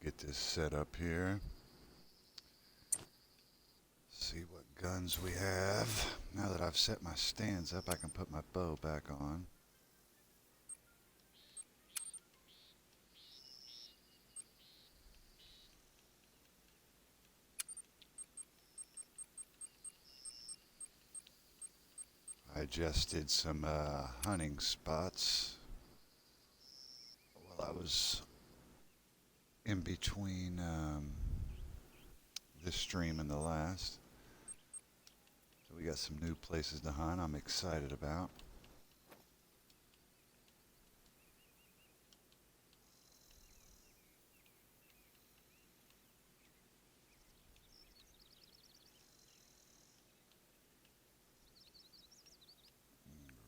Get this set up here. See what guns we have. Now that I've set my stands up, I can put my bow back on. I just did some hunting spots while I was in between this stream and the last. So we got some new places to hunt I'm excited about.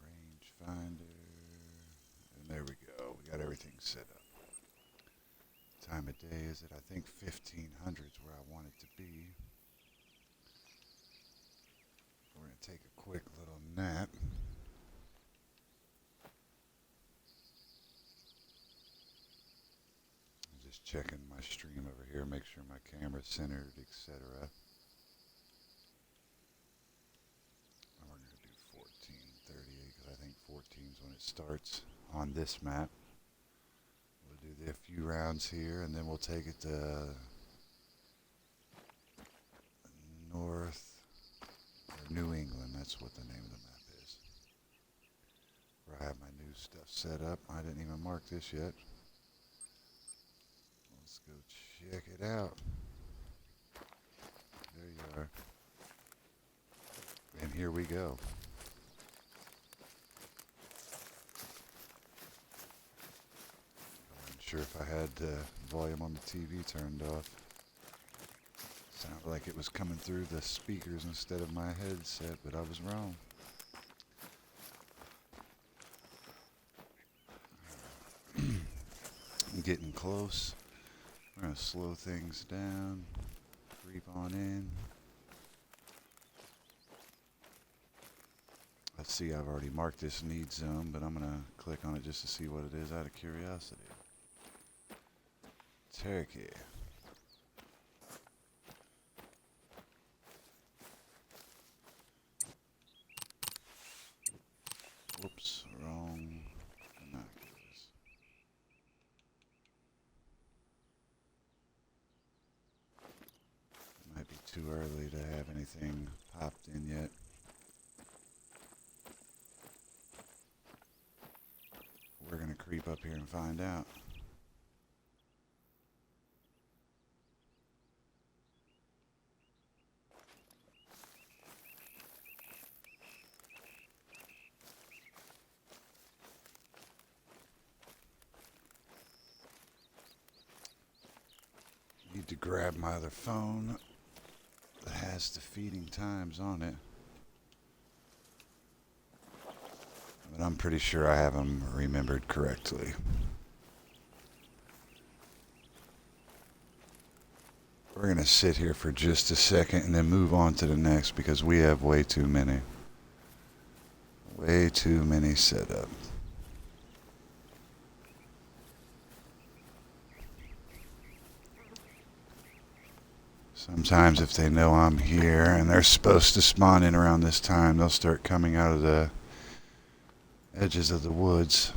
Range finder. And there we go. We got everything set up. Time of day is it? I think 1500 is where I want it to be. We're going to take a quick little nap. I'm just checking my stream over here, make sure my camera's centered, etc. And we're going to do 1438 because I think 14 is when it starts on this map. We'll do a few rounds here and then we'll take it to North or New England. That's what the name of the map is. Where I have my new stuff set up. I didn't even mark this yet. Let's go check it out. There you are. And here we go. I wasn't sure if I had the volume on the TV turned off. Sounded like it was coming through the speakers instead of my headset, but I was wrong. I'm getting close. We're going to slow things down, creep on in. Let's see, I've already marked this need zone, but I'm going to click on it just to see what it is out of curiosity. Turkey. Whoops, wrong binoculars. It might be too early to have anything popped in yet. We're going to creep up here and find out. Need to grab my other phone that has the feeding times on it. But I'm pretty sure I have them remembered correctly. We're going to sit here for just a second and then move on to the next because we have way too many. Way too many set up. Sometimes if they know I'm here and they're supposed to spawn in around this time, they'll start coming out of the edges of the woods.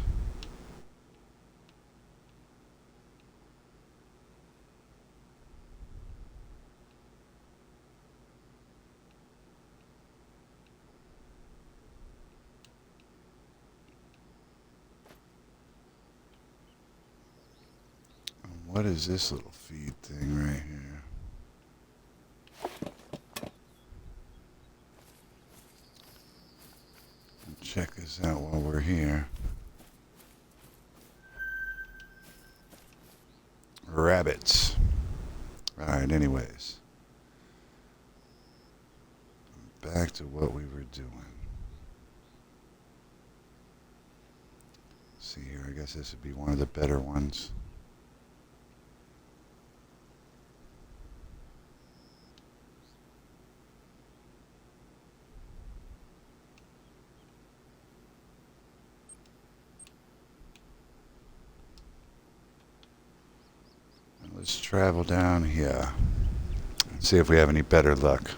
What is this little feed thing right here? Check this out while we're here. Rabbits. Alright, anyways. Back to what we were doing. See here, I guess this would be one of the better ones. Let's travel down here and see if we have any better luck.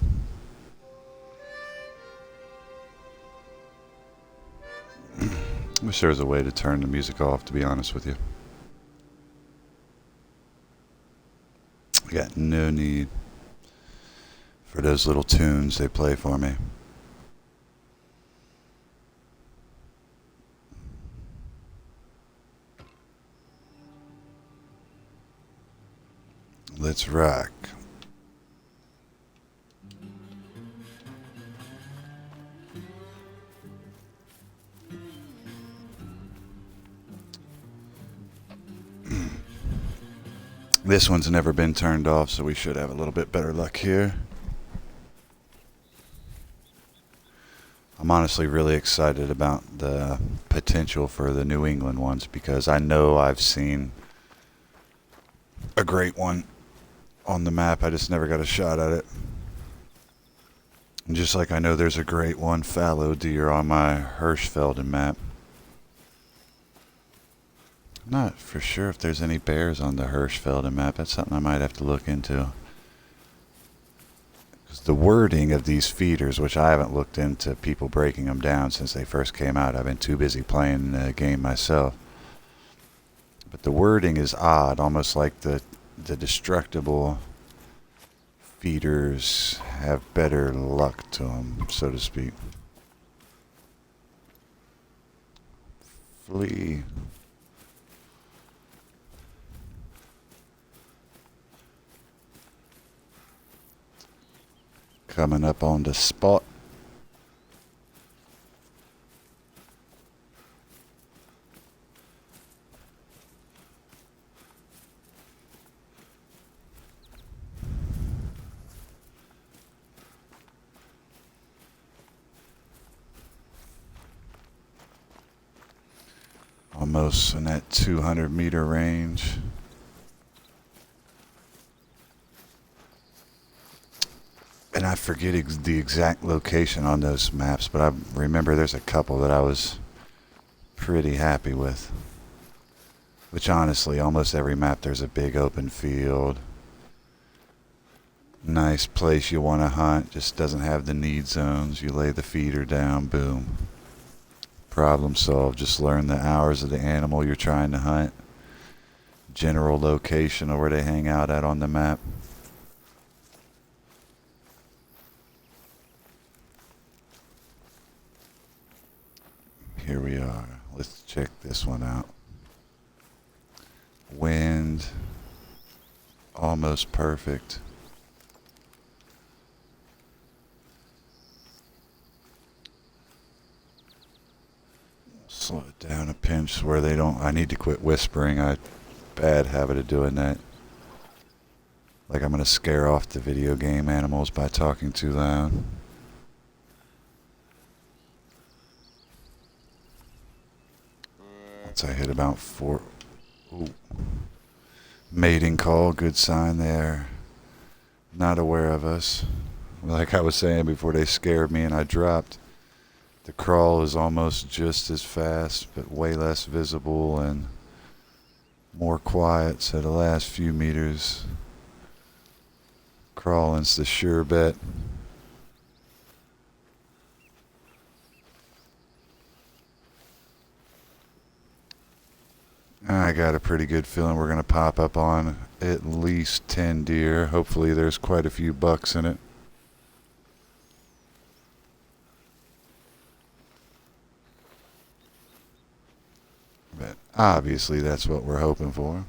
Wish there was a way to turn the music off, to be honest with you. I got no need for those little tunes they play for me. Let's rock. This one's never been turned off, so we should have a little bit better luck here. I'm honestly really excited about the potential for the New England ones because I know I've seen a great one on the map. I just never got a shot at it. And just like I know there's a great one, fallow deer, on my Hirschfelden map. I'm not for sure if there's any bears on the Hirschfelden map. That's something I might have to look into. Because the wording of these feeders, which I haven't looked into people breaking them down since they first came out. I've been too busy playing the game myself. But the wording is odd, almost like the destructible feeders have better luck to them, so to speak. Flee. Coming up on the spot. Almost in that 200-meter range. And I forget the exact location on those maps, but I remember there's a couple that I was pretty happy with. Which honestly, almost every map there's a big open field. Nice place you want to hunt, just doesn't have the need zones. You lay the feeder down, boom. Problem solved. Just learn the hours of the animal you're trying to hunt. General location of where they hang out at on the map. Here we are. Let's check this one out. Wind. Almost perfect. Slow it down a pinch where they don't. I need to quit whispering. I bad habit of doing that. Like I'm gonna scare off the video game animals by talking too loud. Once I hit about 4. Ooh. Mating call, good sign there. Not aware of us. Like I was saying before, they scared me and I dropped. The crawl is almost just as fast, but way less visible and more quiet. So the last few meters, crawling's the sure bet. I got a pretty good feeling we're going to pop up on at least 10 deer. Hopefully there's quite a few bucks in it. But obviously that's what we're hoping for.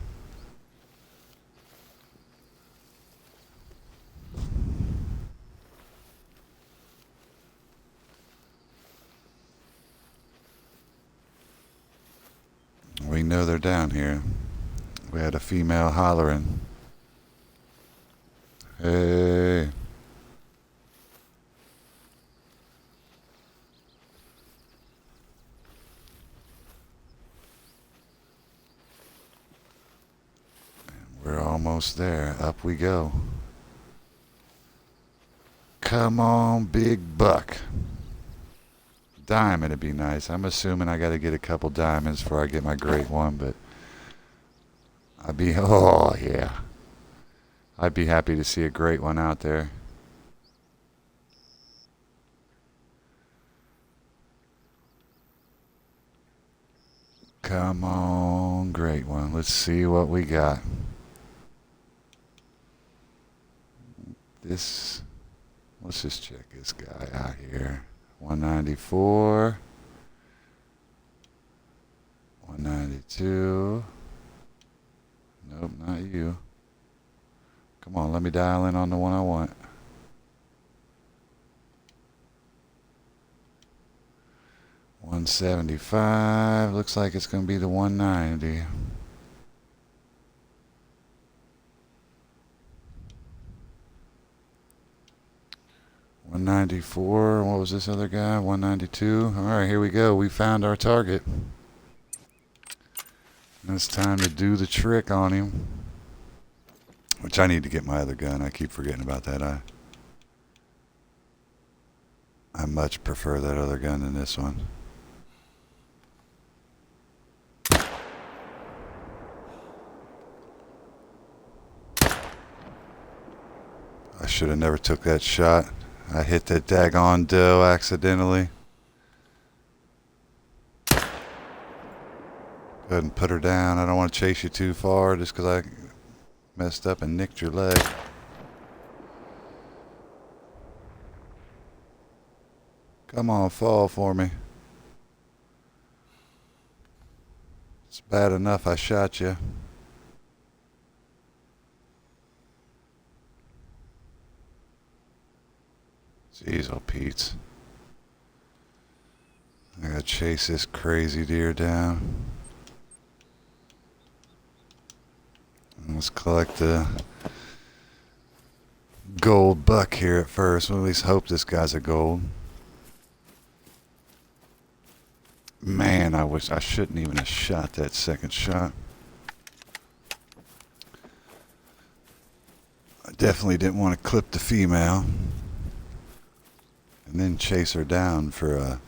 We know they're down here. We had a female hollering. Hey. We're almost there. Up we go. Come on, big buck. Diamond would be nice. I'm assuming I got to get a couple diamonds before I get my great one, but I'd be, oh yeah. I'd be happy to see a great one out there. Come on, great one. Let's see what we got. This, let's just check this guy out here. 194, 192. Nope, not you. Come on, let me dial in on the one I want. 175. Looks like it's going to be the 190. $194. What was this other guy? $192. All right, here we go. We found our target. And it's time to do the trick on him. Which I need to get my other gun. I keep forgetting about that. I much prefer that other gun than this one. I should have never took that shot. I hit that daggone doe accidentally. Go ahead and put her down. I don't want to chase you too far just because I messed up and nicked your leg. Come on, fall for me. It's bad enough I shot you. Jeez, oh Pete's. I gotta chase this crazy deer down. And let's collect the gold buck here at first. We'll at least hope this guy's a gold. Man, I wish I shouldn't even have shot that second shot. I definitely didn't want to clip the female and then chase her down for a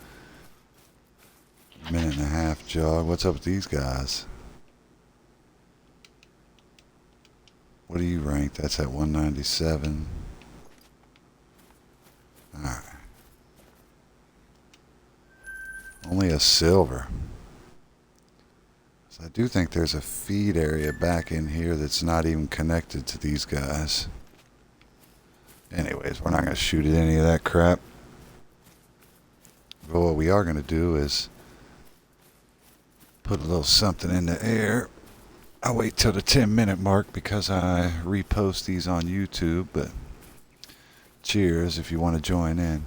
minute and a half jog. What's up with these guys? What are you ranked? That's at 197. Alright. Only a silver. So I do think there's a feed area back in here that's not even connected to these guys. Anyways, we're not going to shoot at any of that crap. But what we are going to do is put a little something in the air. I'll wait till the 10-minute mark because I repost these on YouTube, but cheers if you want to join in.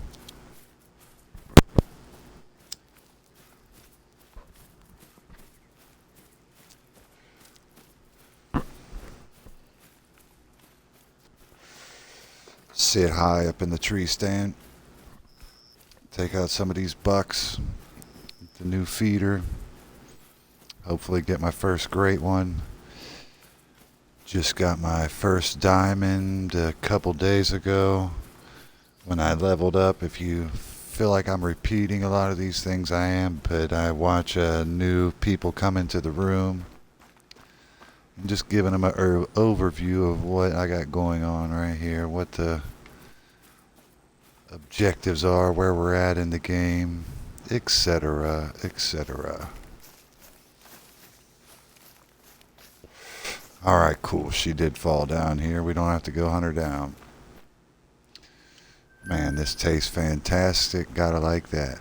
Sit high up in the tree stand. Take out some of these bucks. The new feeder. Hopefully get my first great one. Just got my first diamond a couple days ago when I leveled up. If you feel like I'm repeating a lot of these things, I am, but I watch new people come into the room and just giving them an overview of what I got going on right here, what the objectives are, where we're at in the game, etc., etc. Alright, cool. She did fall down here. We don't have to go hunt her down. Man, this tastes fantastic. Gotta like that.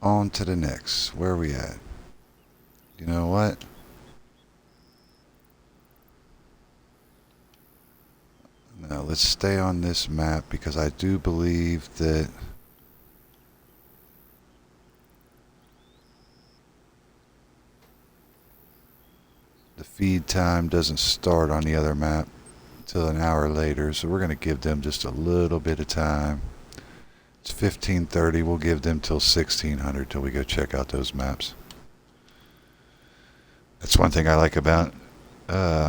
On to the next. Where are we at? You know what? Now let's stay on this map because I do believe that the feed time doesn't start on the other map until an hour later, so we're going to give them just a little bit of time. It's 15:30. We'll give them till 1600 till we go check out those maps. That's one thing I like about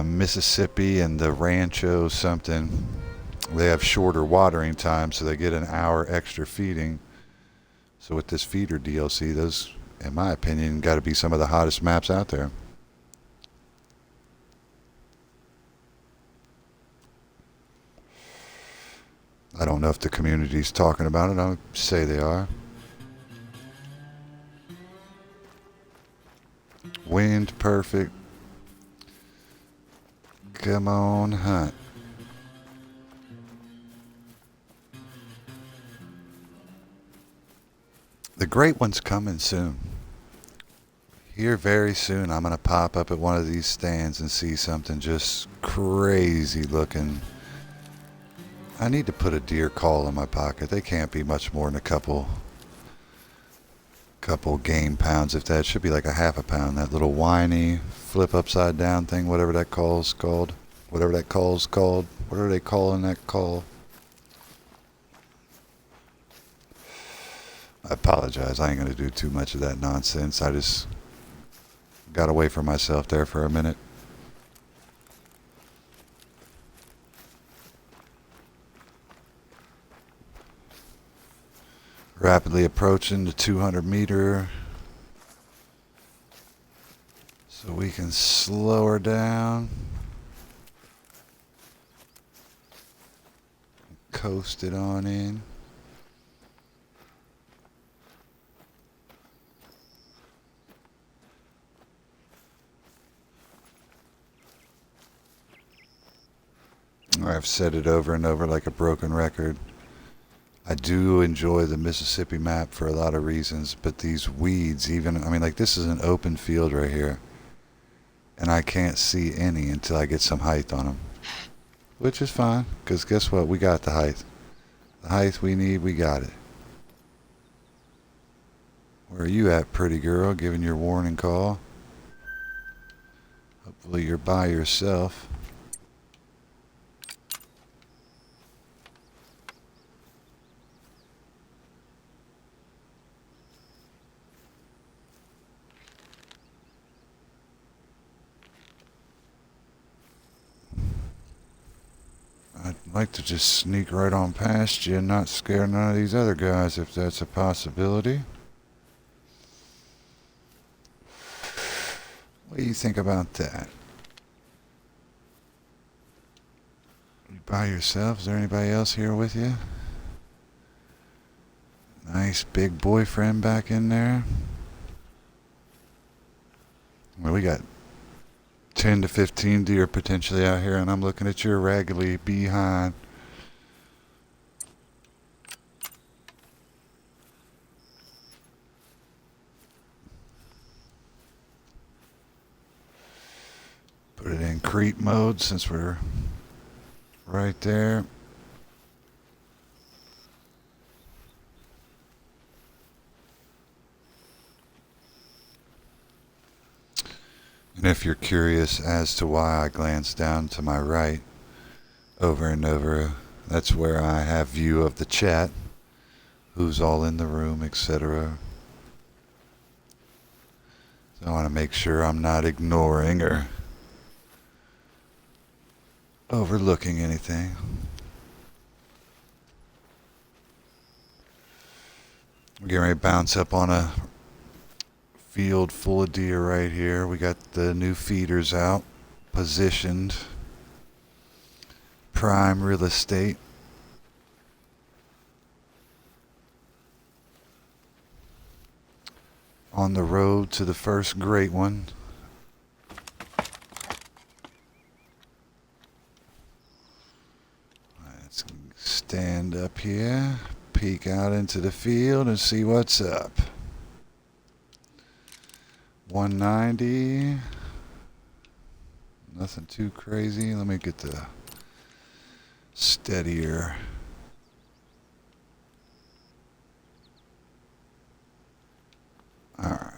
Mississippi and the Rancho something. They have shorter watering time, so they get an hour extra feeding. So with this feeder DLC, those, in my opinion, got to be some of the hottest maps out there. I don't know if the community's talking about it. I would say they are. Wind perfect. Come on, hunt. The great one's coming soon. Here very soon, I'm going to pop up at one of these stands and see something just crazy looking. I need to put a deer call in my pocket. They can't be much more than a couple game pounds, if that. Should be like a half a pound. That little whiny flip upside down thing, whatever that call's called. Whatever that call's called. What are they calling that call? I apologize. I ain't going to do too much of that nonsense. I just got away from myself there for a minute. Rapidly approaching the 200 meter. So we can slow her down. Coast it on in. I've said it over and over like a broken record. I do enjoy the Mississippi map for a lot of reasons, but these weeds, even, I mean, like this is an open field right here, and I can't see any until I get some height on them, which is fine, because guess what? We got the height. The height we need, we got it. Where are you at, pretty girl, giving your warning call? Hopefully you're by yourself. I'd like to just sneak right on past you and not scare none of these other guys if that's a possibility. What do you think about that? You by yourself? Is there anybody else here with you? Nice big boyfriend back in there. Well, we got 10 to 15 deer potentially out here, and I'm looking at your raggedy behind. Put it in creep mode since we're right there. And if you're curious as to why I glance down to my right over and over, that's where I have view of the chat, who's all in the room, etc. So I want to make sure I'm not ignoring or overlooking anything. We're getting ready to bounce up on a field full of deer right here. We got the new feeders out, positioned, prime real estate. On the road to the first great one. Let's stand up here, peek out into the field and see what's up. 190. Nothing too crazy. Let me get the steadier. Alright.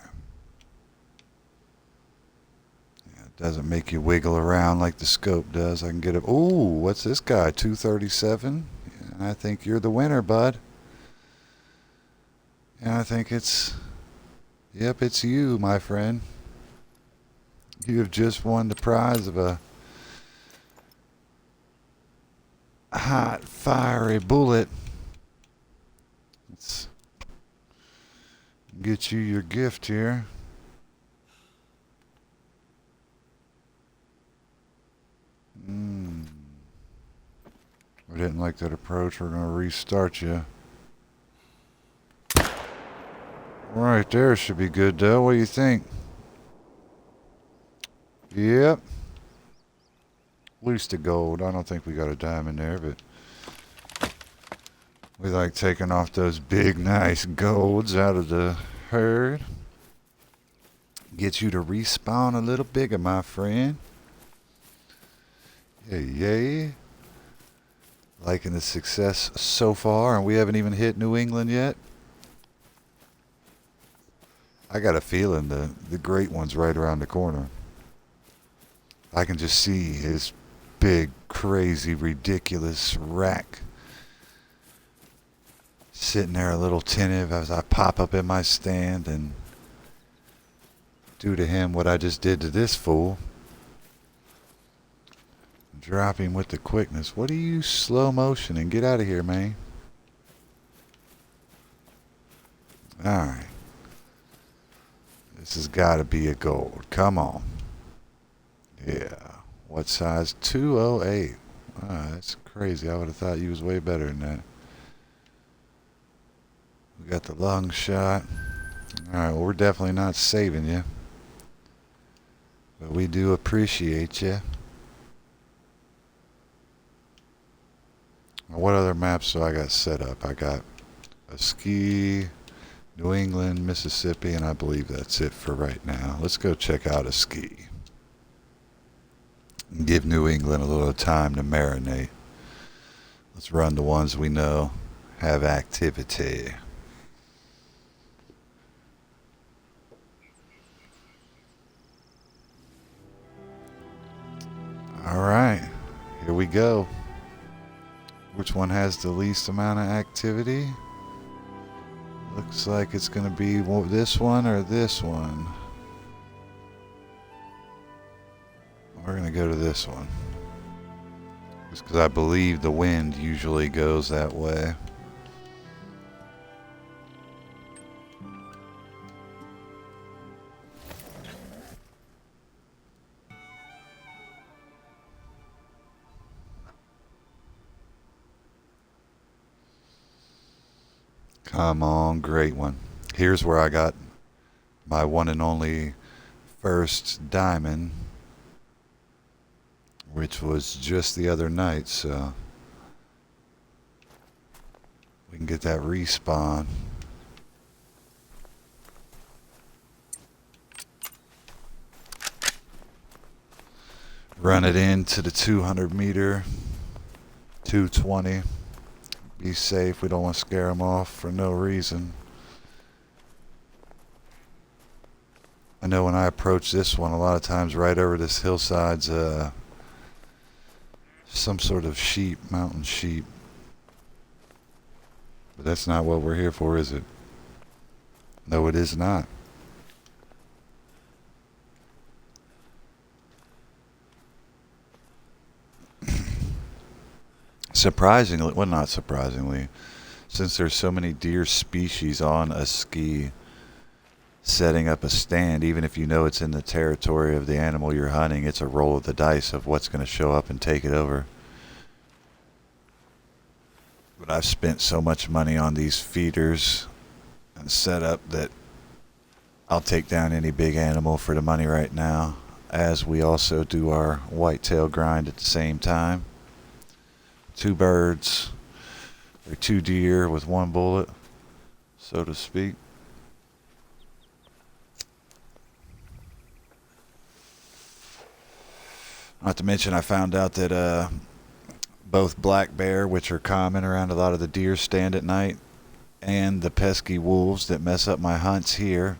Yeah, it doesn't make you wiggle around like the scope does. I can get it. Ooh, what's this guy? 237? Yeah, I think you're the winner, bud. And I think it's... Yep, it's you, my friend. You have just won the prize of a hot, fiery bullet. Let's get you your gift here. Or hitting like that approach, we're going to restart you. Right there should be good, though. What do you think? Yep. Loose to gold. I don't think we got a diamond there, but we like taking off those big, nice golds out of the herd. Get you to respawn a little bigger, my friend. Yay. Liking the success so far, and we haven't even hit New England yet. I got a feeling the great one's right around the corner. I can just see his big, crazy, ridiculous rack sitting there a little attentive as I pop up in my stand and do to him what I just did to this fool. Drop him with the quickness. What are you slow motion and get out of here, man. Alright. This has got to be a gold. Come on. Yeah. What size? 208. Wow, that's crazy. I would have thought you was way better than that. We got the lung shot. Alright, well, we're definitely not saving you. But we do appreciate you. What other maps do I got set up? I got a ski, New England, Mississippi, and I believe that's it for right now. Let's go check out a ski. Give New England a little time to marinate. Let's run the ones we know have activity. Alright, here we go. Which one has the least amount of activity? Looks like it's going to be this one or this one. We're going to go to this one. Just because I believe the wind usually goes that way. Come on, great one. Here's where I got my one and only first diamond, which was just the other night, so we can get that respawn. Run it into the 200 meter, 220. Be safe. We don't want to scare them off for no reason. I know when I approach this one, a lot of times right over this hillside's some sort of sheep, mountain sheep. But that's not what we're here for, is it? No, it is not. Surprisingly, well, not surprisingly, since there's so many deer species on a ski, setting up a stand, even if you know it's in the territory of the animal you're hunting, it's a roll of the dice of what's going to show up and take it over. But I've spent so much money on these feeders and setup that I'll take down any big animal for the money right now, as we also do our whitetail grind at the same time. 2 birds, or 2 deer with 1 bullet, so to speak. Not to mention I found out that both black bear, which are common around a lot of the deer stand at night, and the pesky wolves that mess up my hunts here,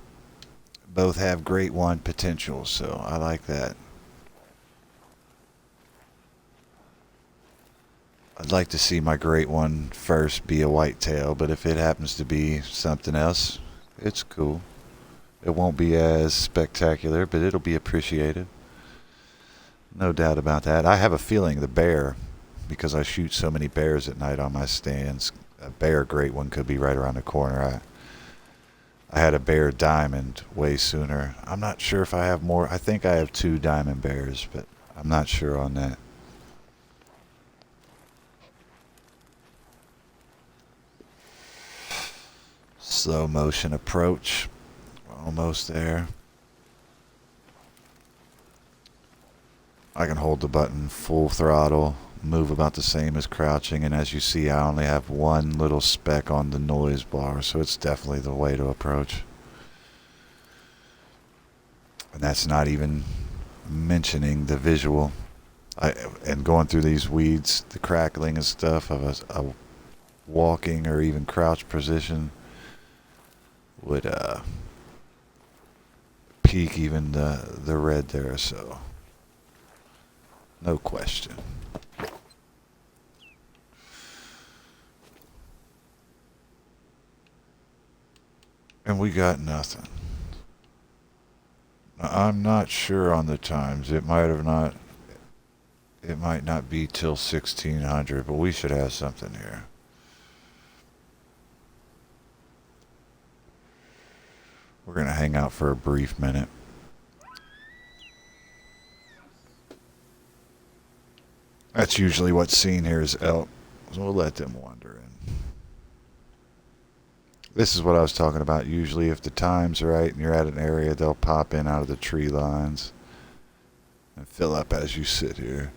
both have great one potential, so I like that. I'd like to see my great one first be a whitetail, but if it happens to be something else, it's cool. It won't be as spectacular, but it'll be appreciated. No doubt about that. I have a feeling the bear, because I shoot so many bears at night on my stands, a bear great one could be right around the corner. I had a bear diamond way sooner. I'm not sure if I have more. I think I have 2 diamond bears, but I'm not sure on that. Slow motion approach. Almost there. I can hold the button full throttle, move about the same as crouching, and as you see, I only have one little speck on the noise bar, so it's definitely the way to approach. And that's not even mentioning the visual. And going through these weeds, the crackling and stuff of a walking or even crouch position would peak even the red there, so no question. And we got nothing. I'm not sure on the times. It might not be till 1600, but we should have something here. We're going to hang out for a brief minute. That's usually what's seen here is elk, so we'll let them wander in. This is what I was talking about. Usually if the time's right and you're at an area, they'll pop in out of the tree lines and fill up as you sit here.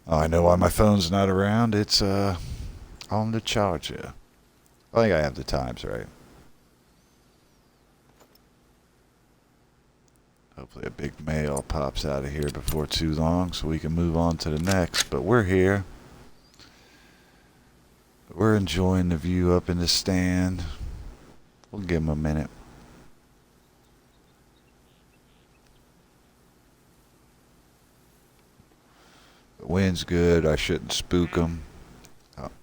Oh, I know why my phone's not around. It's on the charger. I think I have the times right. Hopefully a big male pops out of here before too long so we can move on to the next. But we're here. We're enjoying the view up in the stand. We'll give him a minute. The wind's good. I shouldn't spook them.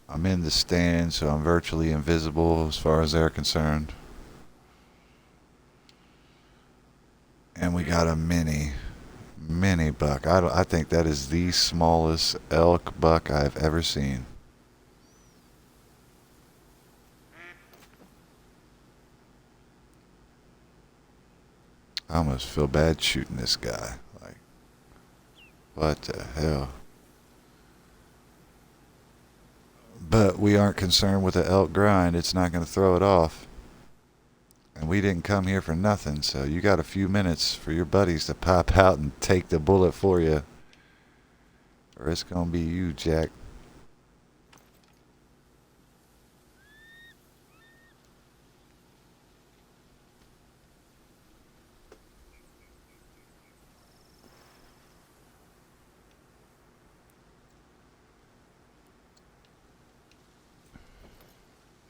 I'm in the stand, so I'm virtually invisible as far as they're concerned. And we got a mini buck. I think that is the smallest elk buck I've ever seen. I almost feel bad shooting this guy. Like, what the hell? But we aren't concerned with the elk grind. It's not going to throw it off. And we didn't come here for nothing, so you got a few minutes for your buddies to pop out and take the bullet for you. Or it's going to be you, Jack.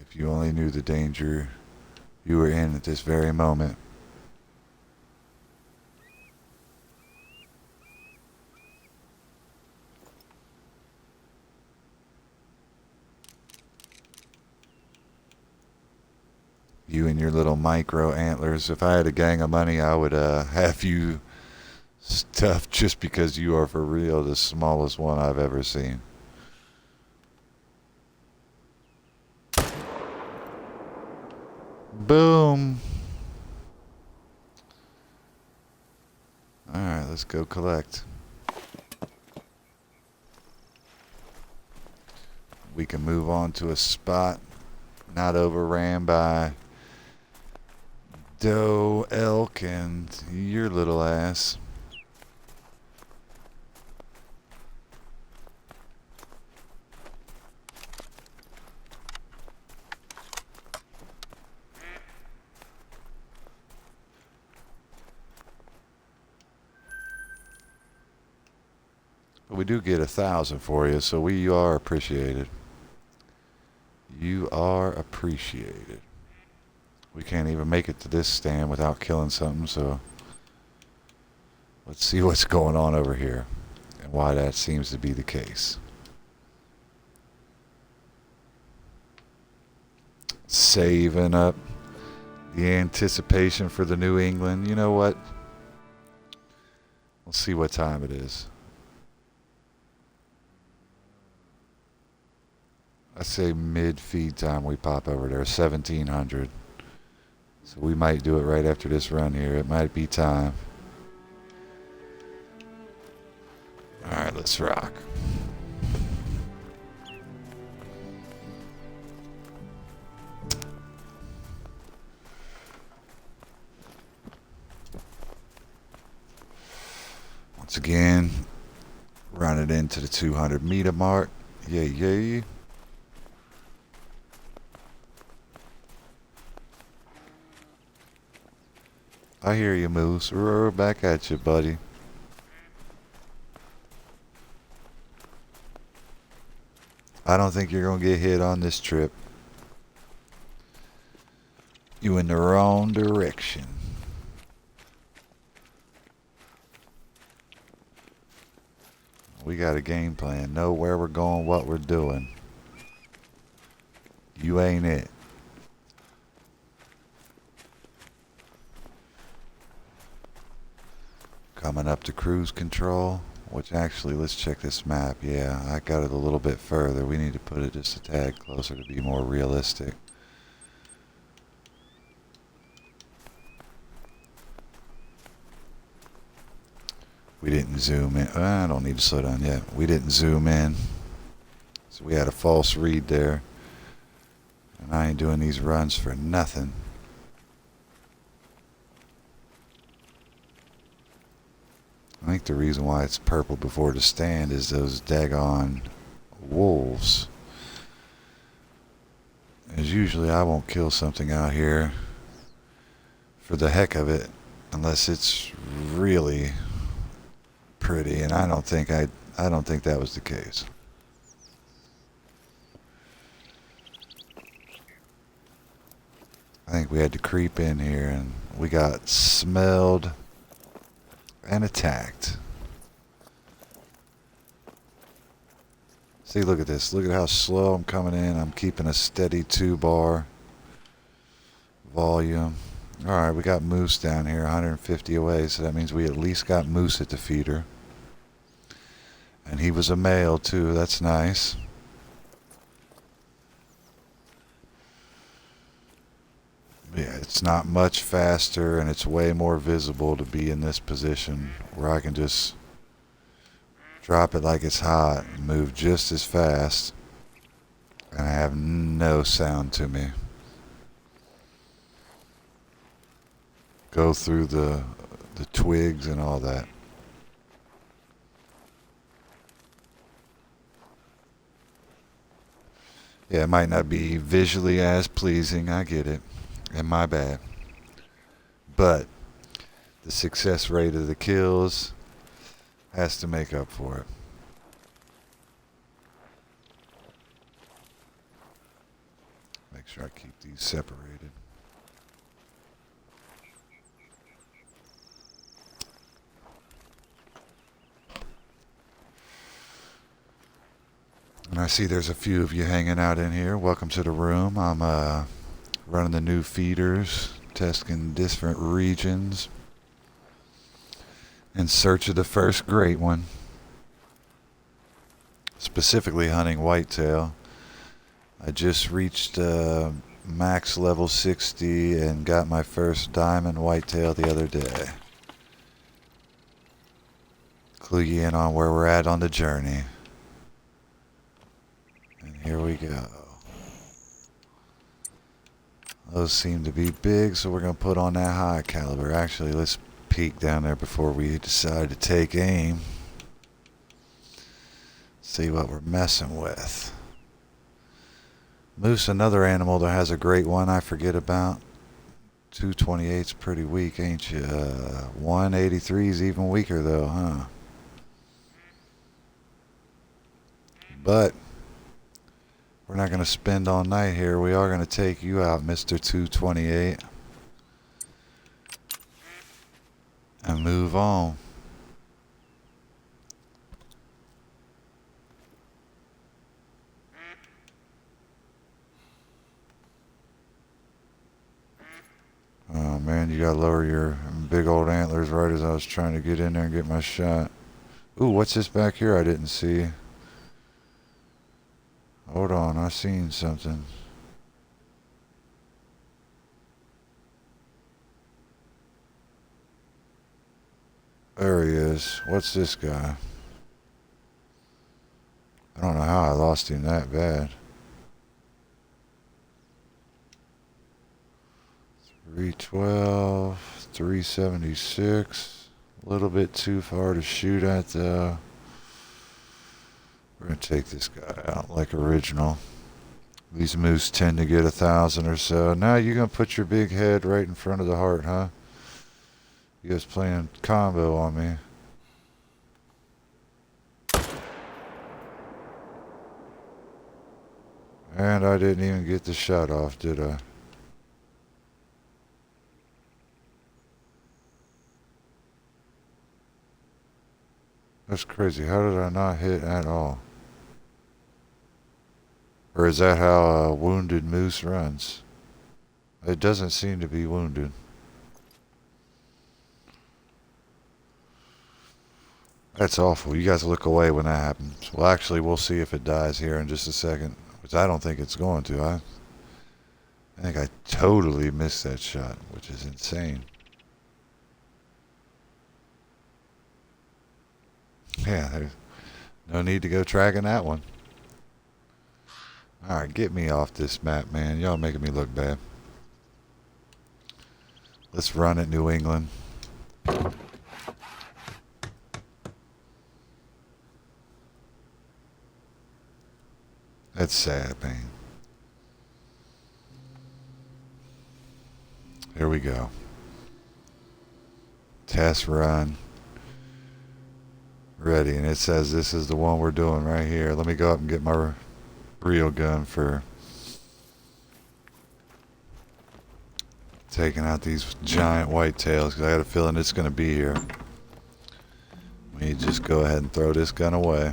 If you only knew the danger you were in at this very moment. You and your little micro antlers. If I had a gang of money, I would have you stuffed just because you are for real the smallest one I've ever seen. Boom. Alright, let's go collect. We can move on to a spot not overran by doe, elk, and your little ass. But we do get 1,000 for you, so you are appreciated. You are appreciated. We can't even make it to this stand without killing something, so let's see what's going on over here and why that seems to be the case. Saving up the anticipation for the New England. You know what? We'll see what time it is. I say mid-feed time we pop over there, 1700. So we might do it right after this run here. It might be time. Alright, let's rock. Once again, running into the 200 meter mark. Yay, yay. I hear you, Moose. We're back at you, buddy. I don't think you're going to get hit on this trip. You in the wrong direction. We got a game plan. Know where we're going, what we're doing. You ain't it. Coming up to cruise control. Which actually, let's check this map. Yeah, I got it a little bit further. We need to put it just a tad closer to be more realistic. We didn't zoom in. I don't need to slow down yet. We didn't zoom in. So we had a false read there. And I ain't doing these runs for nothing. I think the reason why it's purple before the stand is those daggone wolves. As usually I won't kill something out here for the heck of it unless it's really pretty, and I don't think that was the case. I think we had to creep in here and we got smelled and attacked. See, look at this. Look at how slow I'm coming in. I'm keeping a steady 2-bar volume. Alright, we got Moose down here, 150 away, so that means we at least got Moose at the feeder. And he was a male too, that's nice. Yeah, it's not much faster and it's way more visible to be in this position where I can just drop it like it's hot and move just as fast and I have no sound to me. Go through the twigs and all that. Yeah, it might not be visually as pleasing, I get it, and my bad. But the success rate of the kills has to make up for it. Make sure I keep these separated. And I see there's a few of you hanging out in here. Welcome to the room. I'm running the new feeders, testing different regions, in search of the first great one. Specifically hunting whitetail. I just reached max level 60 and got my first diamond whitetail the other day. Clue you in on where we're at on the journey. And here we go. Those seem to be big, so we're going to put on that high caliber. Actually, let's peek down there before we decide to take aim. See what we're messing with. Moose, another animal that has a great one I forget about. 228's pretty weak, ain't you? 183's even weaker though, huh? But we're not going to spend all night here. We are going to take you out, Mr. 228. And move on. Oh man, you gotta lower your big old antlers right as I was trying to get in there and get my shot. Ooh, what's this back here I didn't see? Hold on, I seen something. There he is. What's this guy? I don't know how I lost him that bad. 312, 376. A little bit too far to shoot at, though. We're going to take this guy out like original. These moose tend to get 1,000 or so. Now you're going to put your big head right in front of the heart, huh? You guys playing combo on me. And I didn't even get the shot off, did I? That's crazy. How did I not hit at all? Or is that how a wounded moose runs? It doesn't seem to be wounded. That's awful. You guys look away when that happens. Well, actually, we'll see if it dies here in just a second. Which I don't think it's going to. I think I totally missed that shot, which is insane. Yeah, there's no need to go tracking that one. Alright, get me off this map, man. Y'all making me look bad. Let's run at New England. That's sad, man. Here we go. Test run. Ready, and it says this is the one we're doing right here. Let me go up and get my real gun for taking out these giant whitetails, because I got a feeling it's going to be here. Let me just go ahead and throw this gun away.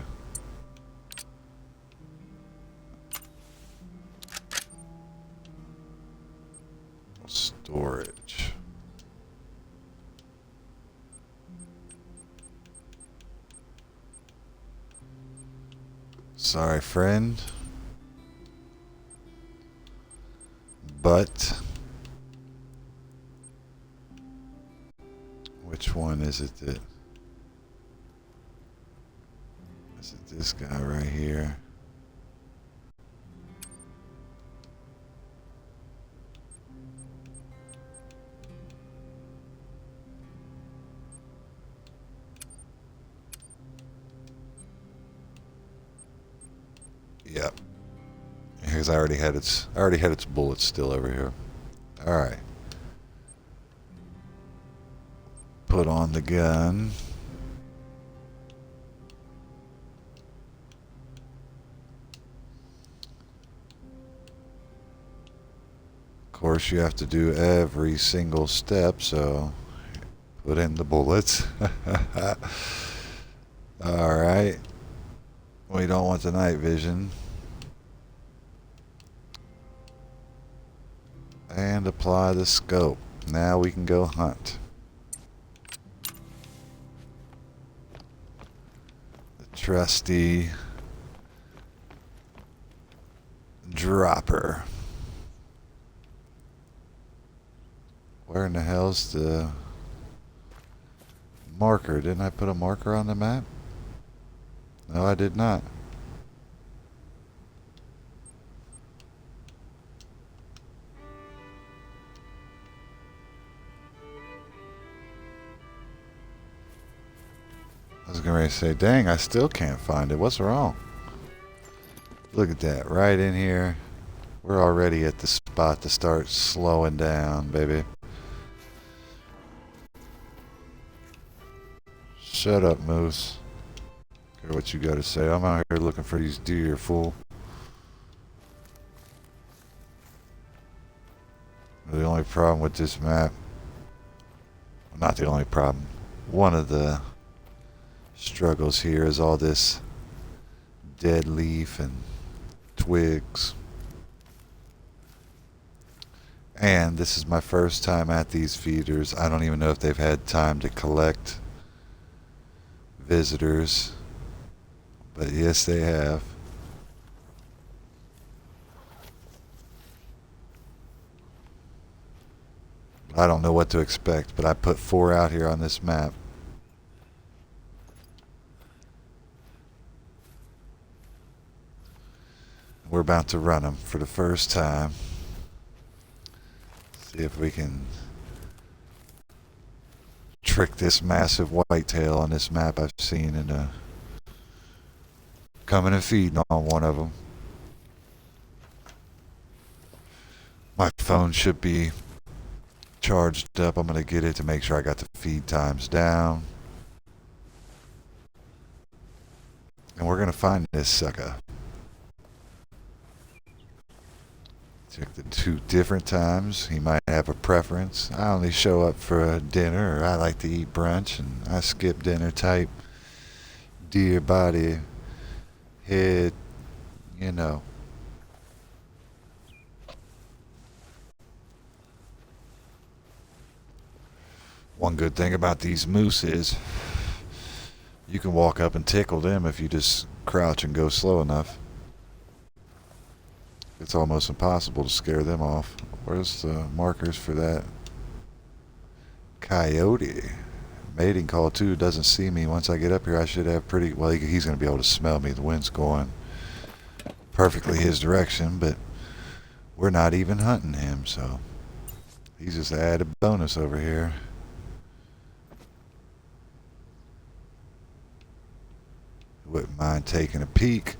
Storage. Sorry, friend. But which one is it that... Is it this guy right here? Yep. Because I already had its bullets still over here. All right. Put on the gun. Of course, you have to do every single step, so put in the bullets. All right. We don't want the night vision. And apply the scope. Now we can go hunt. The trusty dropper. Where in the hell's the marker? Didn't I put a marker on the map? No, I did not. I was going to say, dang, I still can't find it. What's wrong? Look at that, right in here. We're already at the spot to start slowing down, baby. Shut up, Moose. Care what you got to say. I'm out here looking for these deer, fool. The only problem with this map, well, not the only problem, one of the struggles here is all this dead leaf and twigs. And this is my first time at these feeders. I don't even know if they've had time to collect visitors, but yes, they have. I don't know what to expect, but I put 4 out here on this map. We're about to run them for the first time. See if we can trick this massive whitetail on this map I've seen into coming and feeding on one of them. My phone should be charged up. I'm going to get it to make sure I got the feed times down. And we're going to find this sucker. Check the 2 different times. He might have a preference. I only show up for dinner, or I like to eat brunch, and I skip dinner type. Deer body, head, you know. One good thing about these moose is you can walk up and tickle them if you just crouch and go slow enough. It's almost impossible to scare them off. Where's the markers for that? Coyote. Mating call too. Doesn't see me. Once I get up here I should have pretty... Well, he's going to be able to smell me. The wind's going perfectly his direction, but we're not even hunting him, so he's just an added bonus over here. Wouldn't mind taking a peek.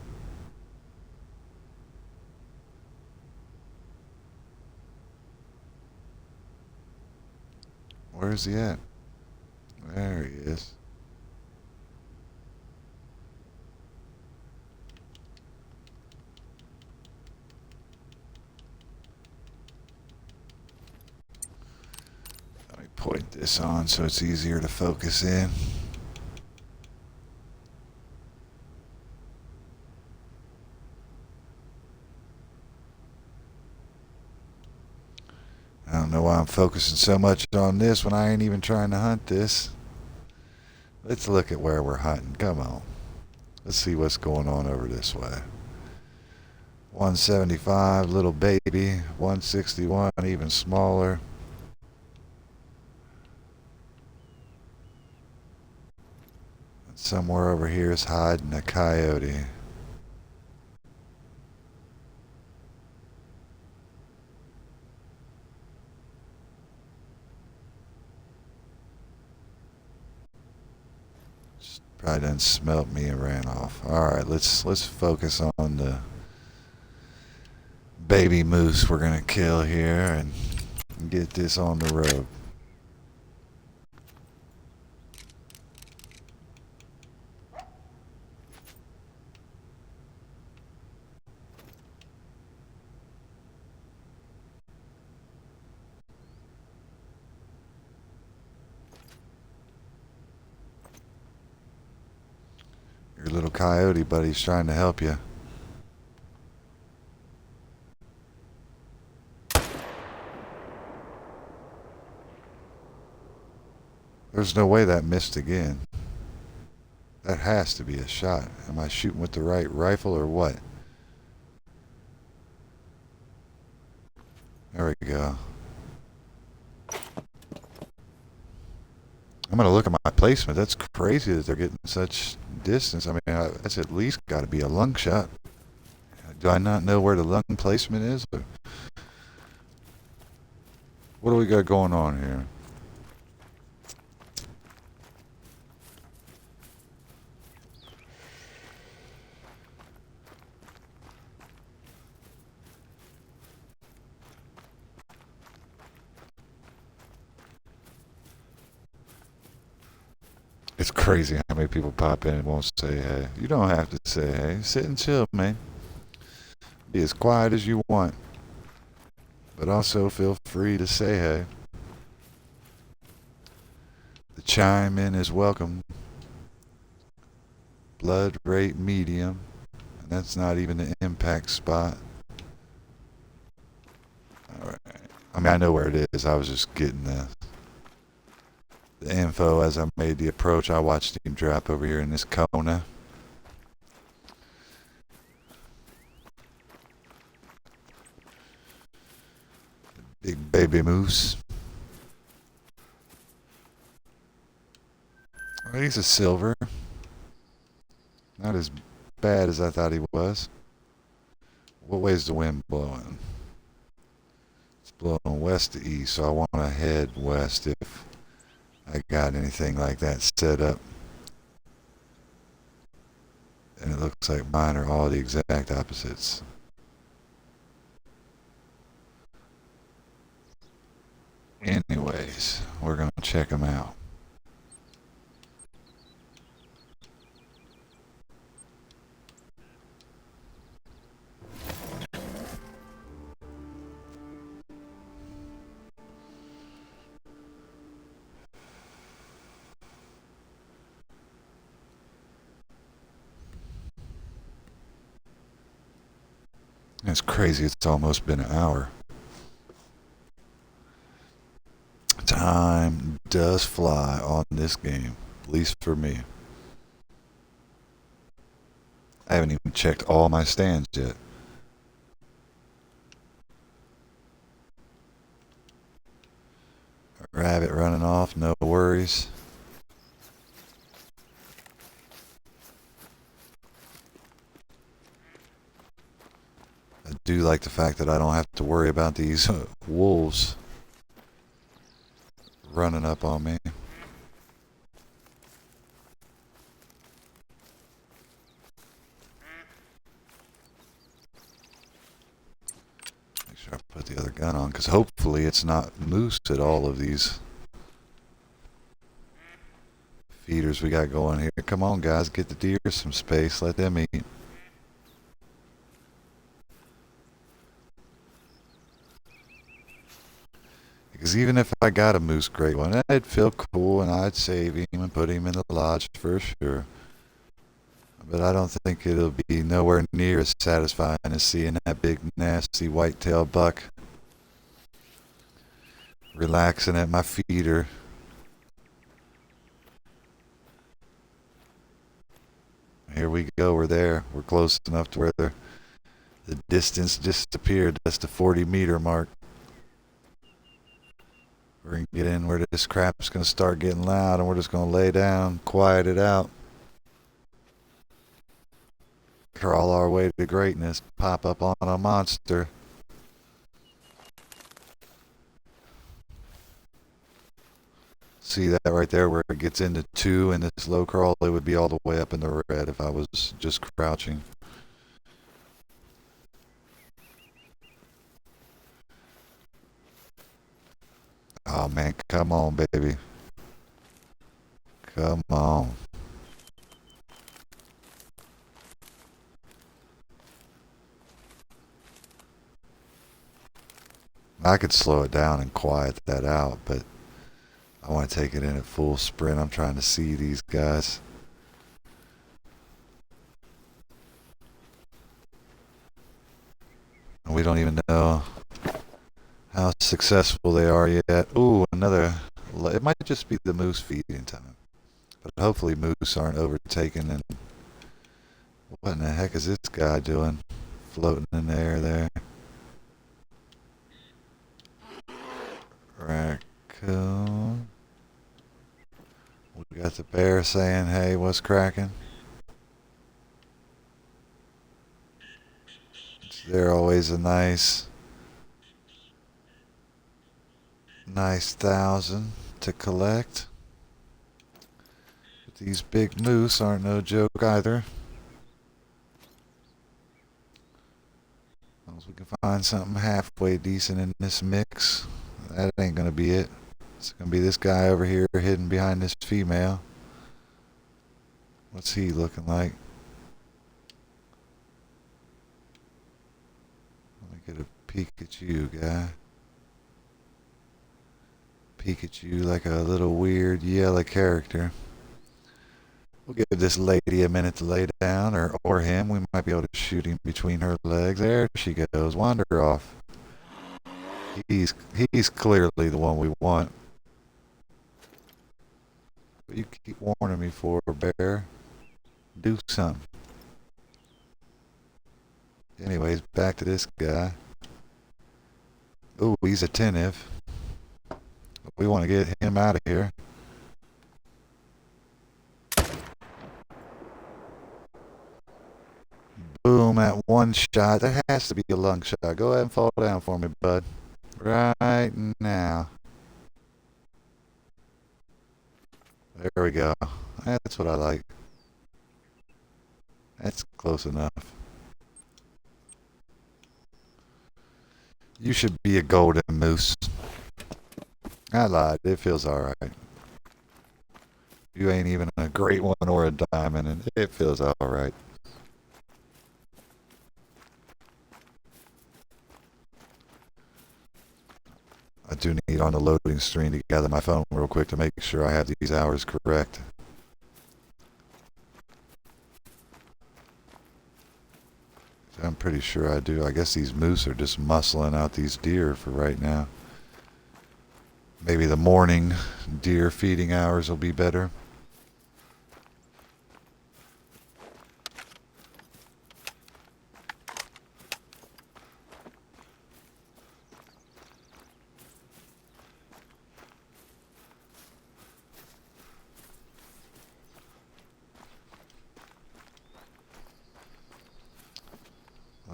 Where's he at? There he is. Let me point this on so it's easier to focus in. I don't know why I'm focusing so much on this when I ain't even trying to hunt this. Let's look at where we're hunting. Come on. Let's see what's going on over this way. 175, little baby. 161, even smaller. And somewhere over here is hiding a coyote. Probably done smelt me and ran off. Alright, let's focus on the baby moose we're gonna kill here and get this on the road. Your little coyote buddy's trying to help you. There's no way that missed again. That has to be a shot. Am I shooting with the right rifle or what? There we go. I'm going to look at my placement. That's crazy that they're getting such distance. I mean, that's at least got to be a lung shot. Do I not know where the lung placement is? Or what do we got going on here? It's crazy how many people pop in and won't say hey. You don't have to say hey. Sit and chill, man. Be as quiet as you want. But also feel free to say hey. The chime in is welcome. Blood rate medium. And that's not even the impact spot. Alright. I mean, I know where it is. I was just getting the info as I made the approach. I watched him drop over here in this Kona. Big baby moose. Well, he's a silver. Not as bad as I thought he was. What way is the wind blowing? It's blowing west to east, so I want to head west if I got anything like that set up. And it looks like mine are all the exact opposites. Anyways, we're going to check them out. It's crazy. It's almost been an hour. Time does fly on this game, at least for me. I haven't even checked all my stands yet. Rabbit running off, no worries. I do like the fact that I don't have to worry about these wolves running up on me. Make sure I put the other gun on, because hopefully it's not moose at all of these feeders we got going here. Come on, guys, get the deer some space. Let them eat. Because even if I got a moose great one, it'd feel cool and I'd save him and put him in the lodge for sure. But I don't think it'll be nowhere near as satisfying as seeing that big nasty whitetail buck relaxing at my feeder. Here we go, we're there. We're close enough to where the distance disappeared. That's the 40-meter mark. We're going to get in where this crap's going to start getting loud, and we're just going to lay down, quiet it out. Crawl our way to greatness, pop up on a monster. See that right there where it gets into 2 and this low crawl, it would be all the way up in the red if I was just crouching. Oh man, come on, baby. Come on. I could slow it down and quiet that out, but I want to take it in at full sprint. I'm trying to see these guys. And we don't even know how successful they are yet. Ooh, another. It might just be the moose feeding time. But hopefully moose aren't overtaken. And what in the heck is this guy doing? Floating in the air there. Raccoon. We got the bear saying, hey, what's cracking? They're always a nice 1,000 to collect. But these big moose aren't no joke either. As long as we can find something halfway decent in this mix, that ain't gonna be it. It's gonna be this guy over here hidden behind this female. What's he looking like? Let me get a peek at you, guy. Peek at you like a little weird yellow character. We'll give this lady a minute to lay down, or him. We might be able to shoot him between her legs. There she goes. Wander off. He's clearly the one we want. What you keep warning me for, bear? Do something. Anyways, back to this guy. Ooh, he's attentive. We want to get him out of here. Boom, at one shot. That has to be a lung shot. Go ahead and fall down for me, bud. Right now. There we go. That's what I like. That's close enough. You should be a golden moose. I lied. It feels alright. You ain't even a great one or a diamond, and it feels alright. I do need on the loading screen to gather my phone real quick to make sure I have these hours correct. I'm pretty sure I do. I guess these moose are just muscling out these deer for right now. Maybe the morning deer feeding hours will be better.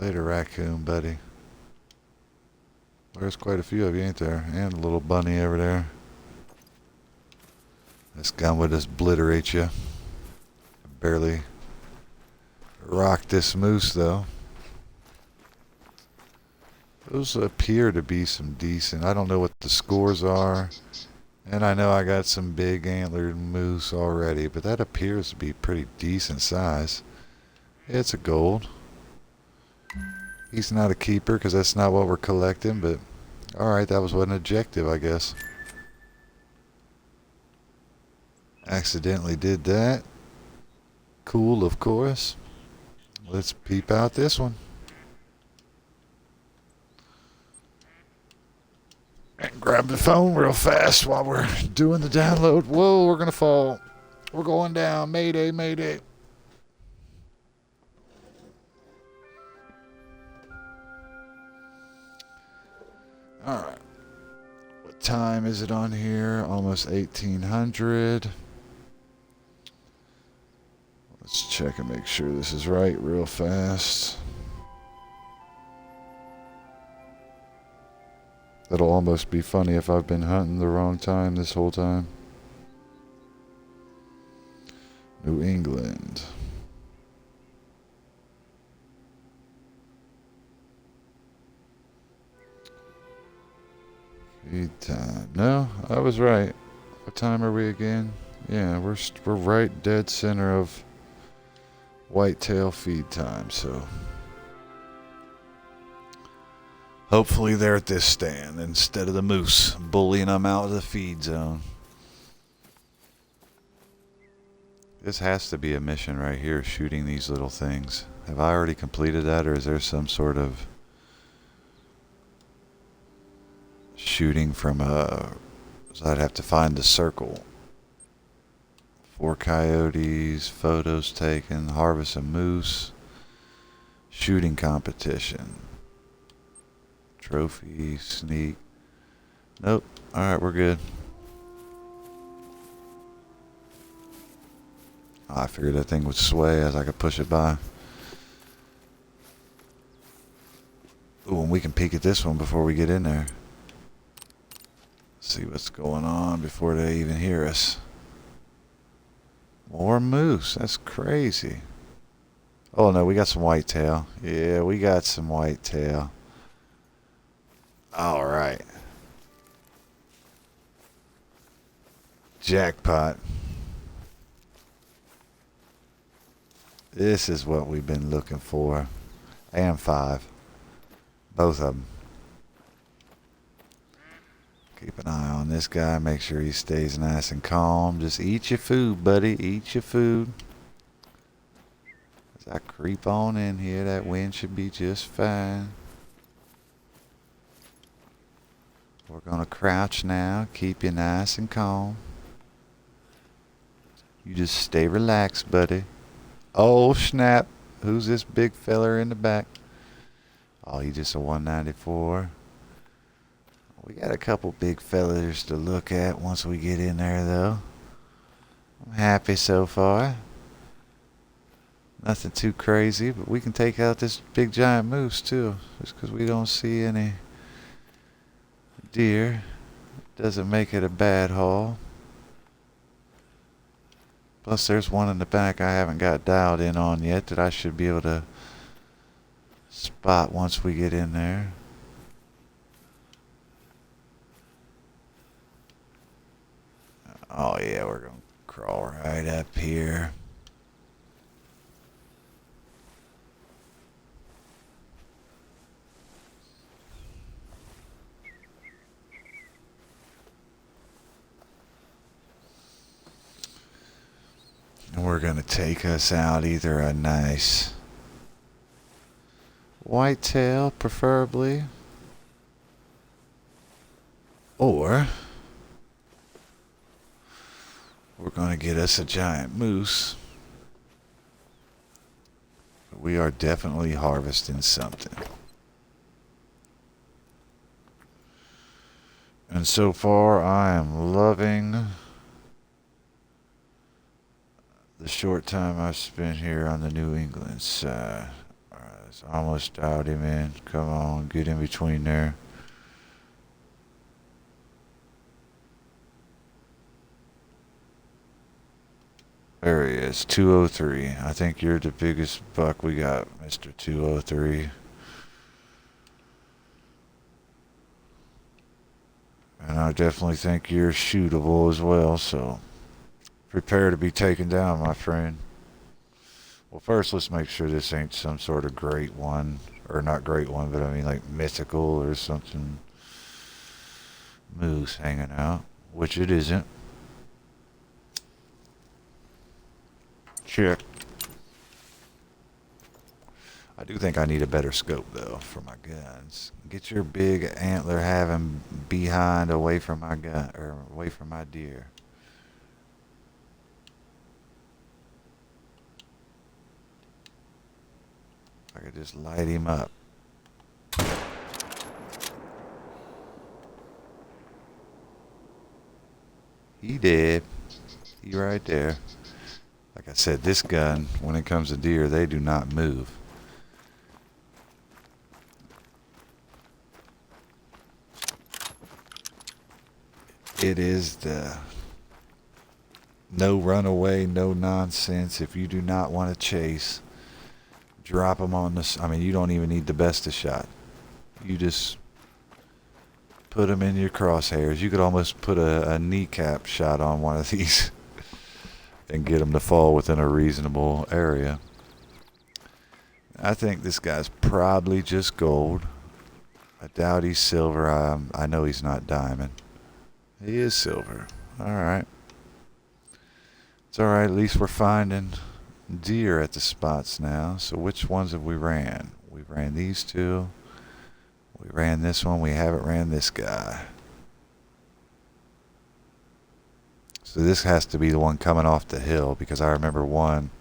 Later, raccoon buddy. There's quite a few of you, ain't there? And a little bunny over there. This gun would just obliterate you. Barely rocked this moose, though. Those appear to be some decent. I don't know what the scores are. And I know I got some big antlered moose already, but that appears to be pretty decent size. It's a gold. He's not a keeper because that's not what we're collecting, but alright, that was an objective, I guess. Accidentally did that. Cool, of course. Let's peep out this one. And grab the phone real fast while we're doing the download. Whoa, we're gonna fall. We're going down. Mayday, mayday. Alright. What time is it on here? Almost 1800. Let's check and make sure this is right real fast. That'll almost be funny if I've been hunting the wrong time this whole time. New England. Feed time. No, I was right. What time are we again? Yeah, we're right dead center of whitetail feed time, so hopefully they're at this stand instead of the moose bullying them out of the feed zone. This has to be a mission right here, shooting these little things. Have I already completed that, or is there some sort of shooting from a... So I'd have to find the circle. 4 coyotes, photos taken, harvest a moose, shooting competition, trophy, sneak. Nope. Alright, we're good. Oh, I figured that thing would sway as I could push it by. Ooh, and we can peek at this one before we get in there. See what's going on before they even hear us. More moose. That's crazy. Oh no, we got some whitetail. Yeah, we got some whitetail. Alright. Jackpot. This is what we've been looking for. And 5. Both of them. Keep an eye on this guy. Make sure he stays nice and calm. Just eat your food, buddy. Eat your food. As I creep on in here, that wind should be just fine. We're going to crouch now. Keep you nice and calm. You just stay relaxed, buddy. Oh, snap. Who's this big feller in the back? Oh, he just a 194. We got a couple big fellas to look at once we get in there, though. I'm happy so far. Nothing too crazy, but we can take out this big giant moose, too. Just because we don't see any deer. Doesn't make it a bad haul. Plus, there's one in the back I haven't got dialed in on yet that I should be able to spot once we get in there. Oh yeah, we're gonna crawl right up here. And we're gonna take us out either a nice whitetail, preferably, or we're gonna get us a giant moose. We are definitely harvesting something. And so far, I am loving the short time I've spent here on the New England side. It's almost dialed him in. Come on, get in between there. There he is, 203. I think you're the biggest buck we got, Mr. 203. And I definitely think you're shootable as well, so prepare to be taken down, my friend. Well, first, let's make sure this ain't some sort of great one. Or not great one, but I mean like mythical or something. Moose hanging out, which it isn't. Check. I do think I need a better scope, though, for my guns. Get your big antler having behind away from my gun, or away from my deer. I could just light him up. He did. He right there. Like I said, this gun, when it comes to deer, they do not move. It is the no runaway, no nonsense. If you do not want to chase, drop them on this. I mean, you don't even need the bestest shot. You just put them in your crosshairs. You could almost put a kneecap shot on one of these and get them to fall within a reasonable area. I think this guy's probably just gold. I doubt he's silver. I know he's not diamond. He is silver. Alright. It's alright, at least we're finding deer at the spots now. So which ones have we ran? We ran these two. We ran this one. We haven't ran this guy. So this has to be the one coming off the hill, because I remember one.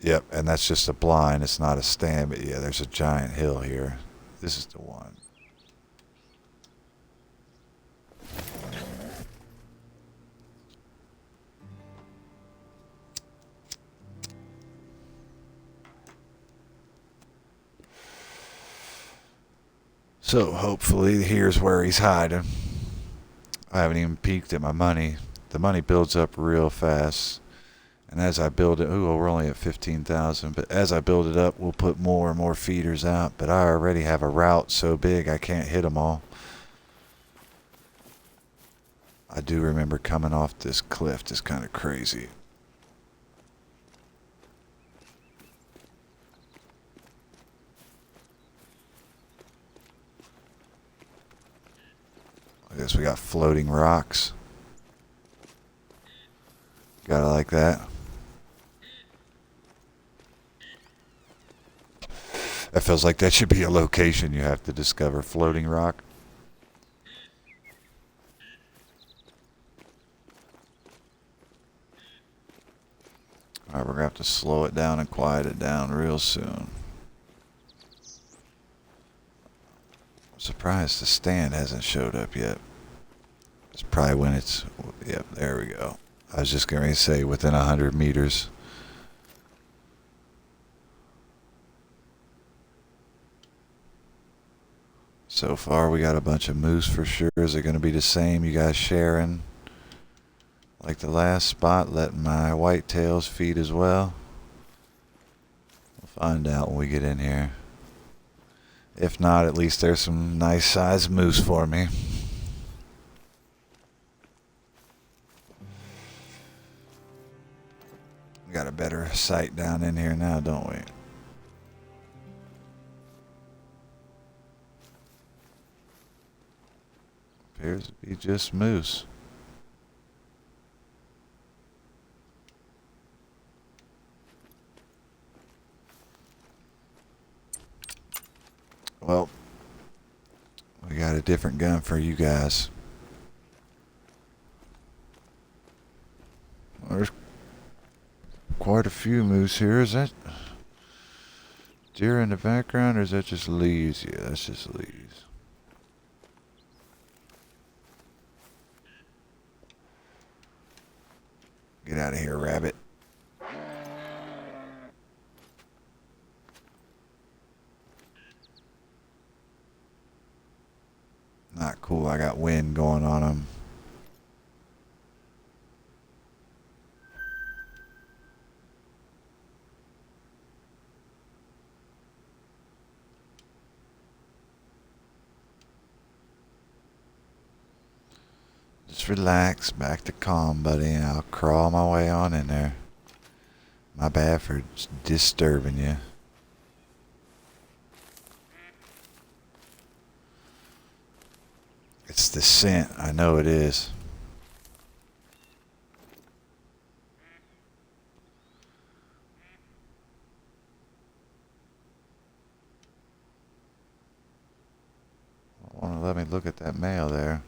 Yep, and that's just a blind. It's not a stand, but yeah, there's a giant hill here. This is the one. So hopefully here's where he's hiding. I haven't even peeked at my money. The money builds up real fast. And as I build it, ooh, we're only at 15,000. But as I build it up, we'll put more and more feeders out. But I already have a route so big I can't hit them all. I do remember coming off this cliff. It's kind of crazy. I guess we got floating rocks. Gotta like that. That feels like that should be a location you have to discover. Floating rock. Alright, we're gonna have to slow it down and quiet it down real soon. I'm surprised the stand hasn't showed up yet. It's probably when it's... Yep, there we go. I was just going to say within 100 meters. So far we got a bunch of moose for sure. Is it going to be the same? You guys sharing? Like the last spot, letting my whitetails feed as well. We'll find out when we get in here. If not, at least there's some nice sized moose for me. We got a better sight down in here now, don't we? Appears to be just moose. Well, we got a different gun for you guys. There's quite a few moose here. Is that deer in the background, or is that just leaves? Yeah, that's just leaves. Get out of here, rabbit. Not cool. I got wind going on them. Just relax, back to calm, buddy, and I'll crawl my way on in there. My bad for disturbing you. It's the scent. I know it is. Don't want to let me look at that male there.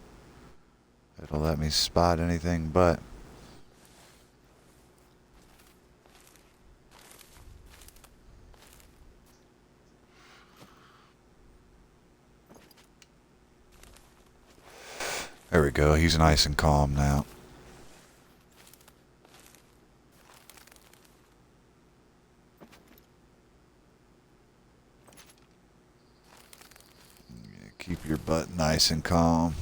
It'll let me spot anything but. There we go. He's nice and calm now. Keep your butt nice and calm.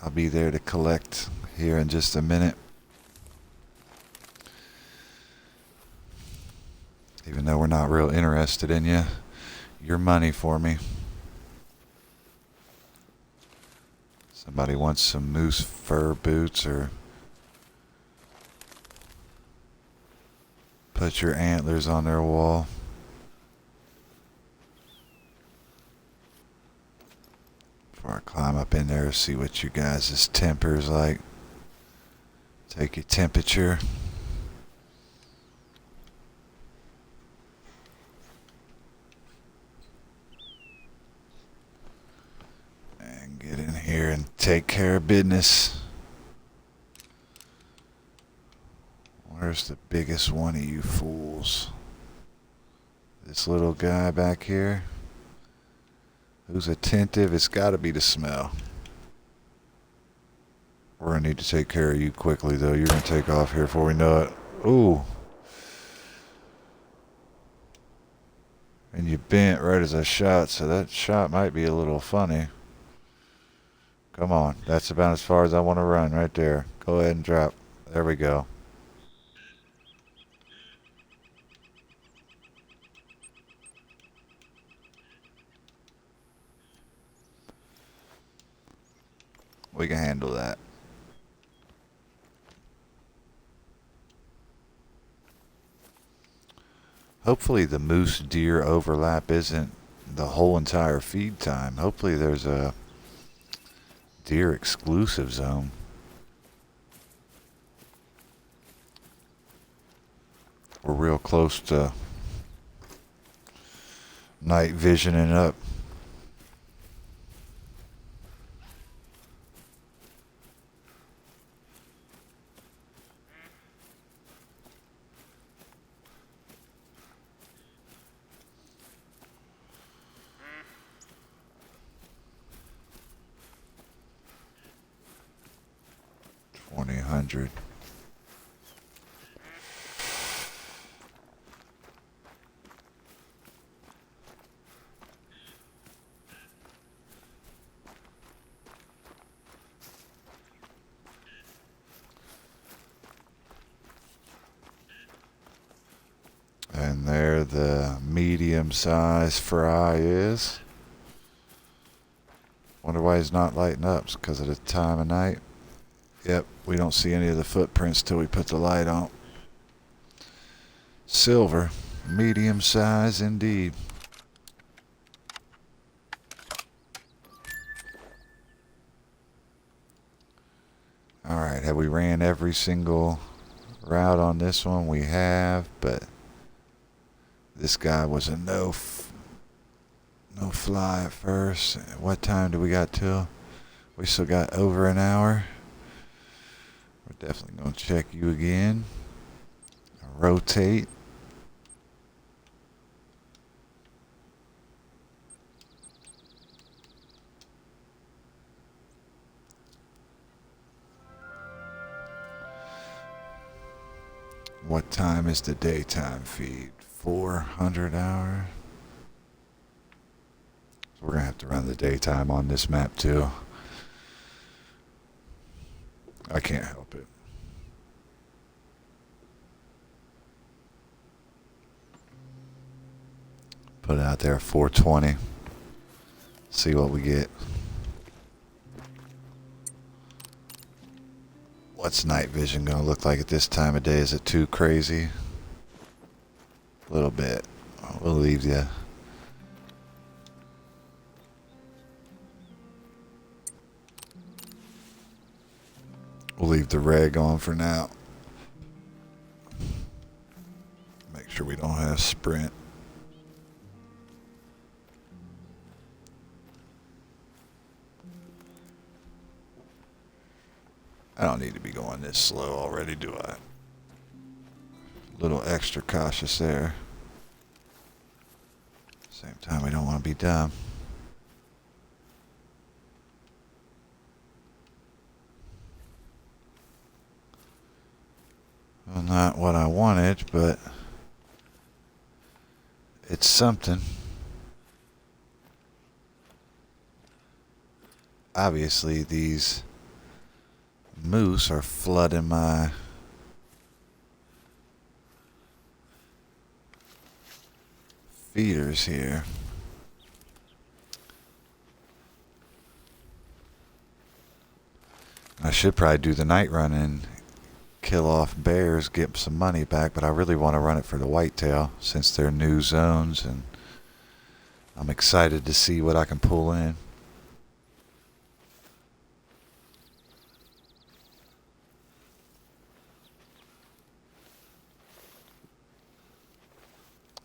I'll be there to collect here in just a minute. Even though we're not real interested in you, your money for me. Somebody wants some moose fur boots, or put your antlers on their wall. Before I climb up in there, see what you guys' temper's like. Take your temperature. And get in here and take care of business. Where's the biggest one of you fools? This little guy back here? Who's attentive? It's got to be the smell. We're going to need to take care of you quickly, though. You're going to take off here before we know it. Ooh. And you bent right as I shot, so that shot might be a little funny. Come on. That's about as far as I want to run right there. Go ahead and drop. There we go. We can handle that. Hopefully the moose deer overlap isn't the whole entire feed time. Hopefully there's a deer exclusive zone. We're real close to night visioning up. $2,000. And there the medium-sized fry is. Wonder why he's not lighting up. It's because of the time of night. Yep, we don't see any of the footprints till we put the light on. Silver, medium size indeed. Alright, have we ran every single route on this one? We have, but this guy was a no fly at first. What time do we got till? We still got over an hour. We're definitely going to check you again. Rotate. What time is the daytime feed? 400 hours. So we're going to have to run the daytime on this map too. I can't help it. Put it out there at 420. See what we get. What's night vision going to look like at this time of day? Is it too crazy? A little bit. We'll leave you. We'll leave the reg on for now. Make sure we don't have sprint. I don't need to be going this slow already, do I? A little extra cautious there. Same time, we don't want to be dumb. Well, not what I wanted, but it's something. Obviously, these moose are flooding my feeders here. I should probably do the night run and kill off bears, get some money back, but I really want to run it for the whitetail since they're new zones, and I'm excited to see what I can pull in.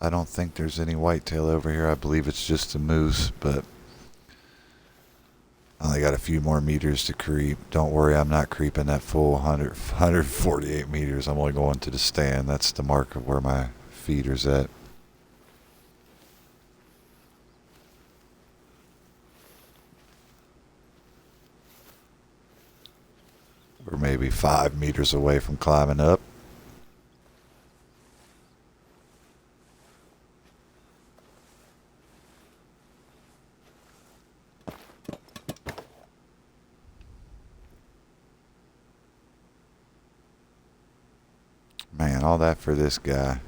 I don't think there's any whitetail over here. I believe it's just a moose, but I only got a few more meters to creep. Don't worry, I'm not creeping that full 148 meters. I'm only going to the stand. That's the mark of where my feeder's at. We're maybe 5 meters away from climbing up. Man, all that for this guy.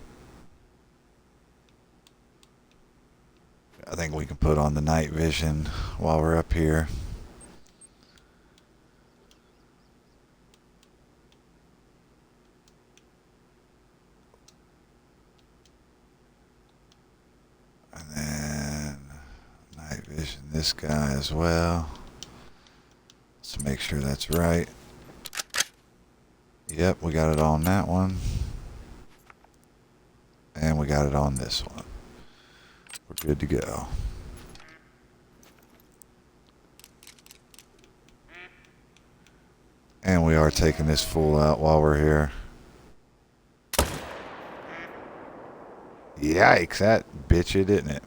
I think we can put on the night vision while we're up here. And then night vision this guy as well. Let's make sure that's right. Yep, we got it on that one. And we got it on this one. We're good to go. And we are taking this fool out while we're here. Yikes, that bitch it, didn't it?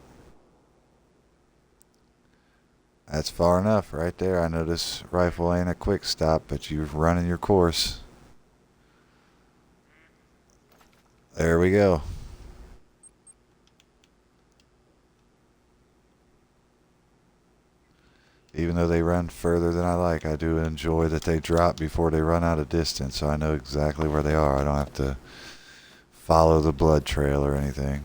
That's far enough right there. I know this rifle ain't a quick stop, but you're running your course. There we go. Even though they run further than I like, I do enjoy that they drop before they run out of distance, so I know exactly where they are. I don't have to follow the blood trail or anything.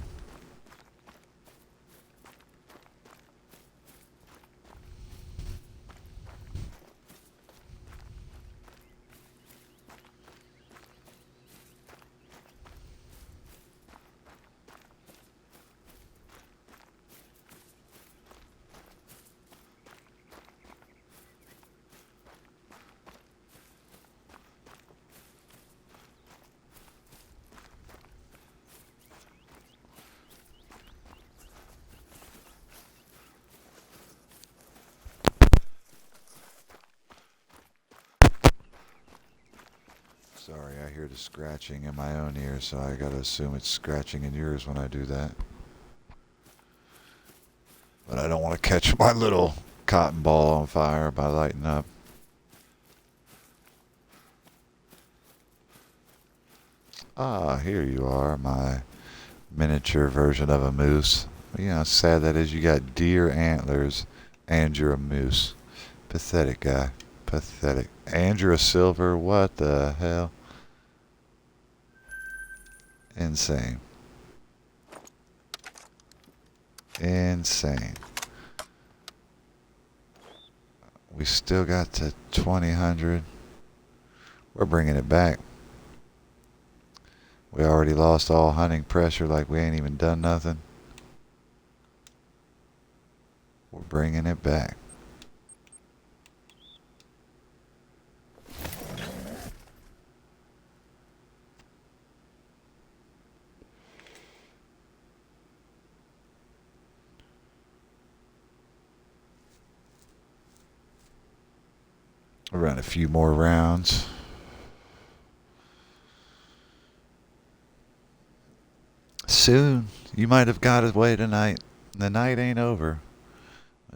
Sorry, I hear the scratching in my own ear, so I gotta assume it's scratching in yours when I do that. But I don't want to catch my little cotton ball on fire by lighting up. Ah, here you are, my miniature version of a moose. You know how sad that is. You got deer antlers and you're a moose. Pathetic guy. Pathetic. And you're a silver. What the hell? Insane. Insane. We still got to 2000. We're bringing it back. We already lost all hunting pressure like we ain't even done nothing. We're bringing it back. We'll run a few more rounds. Soon, you might have got away tonight. The night ain't over.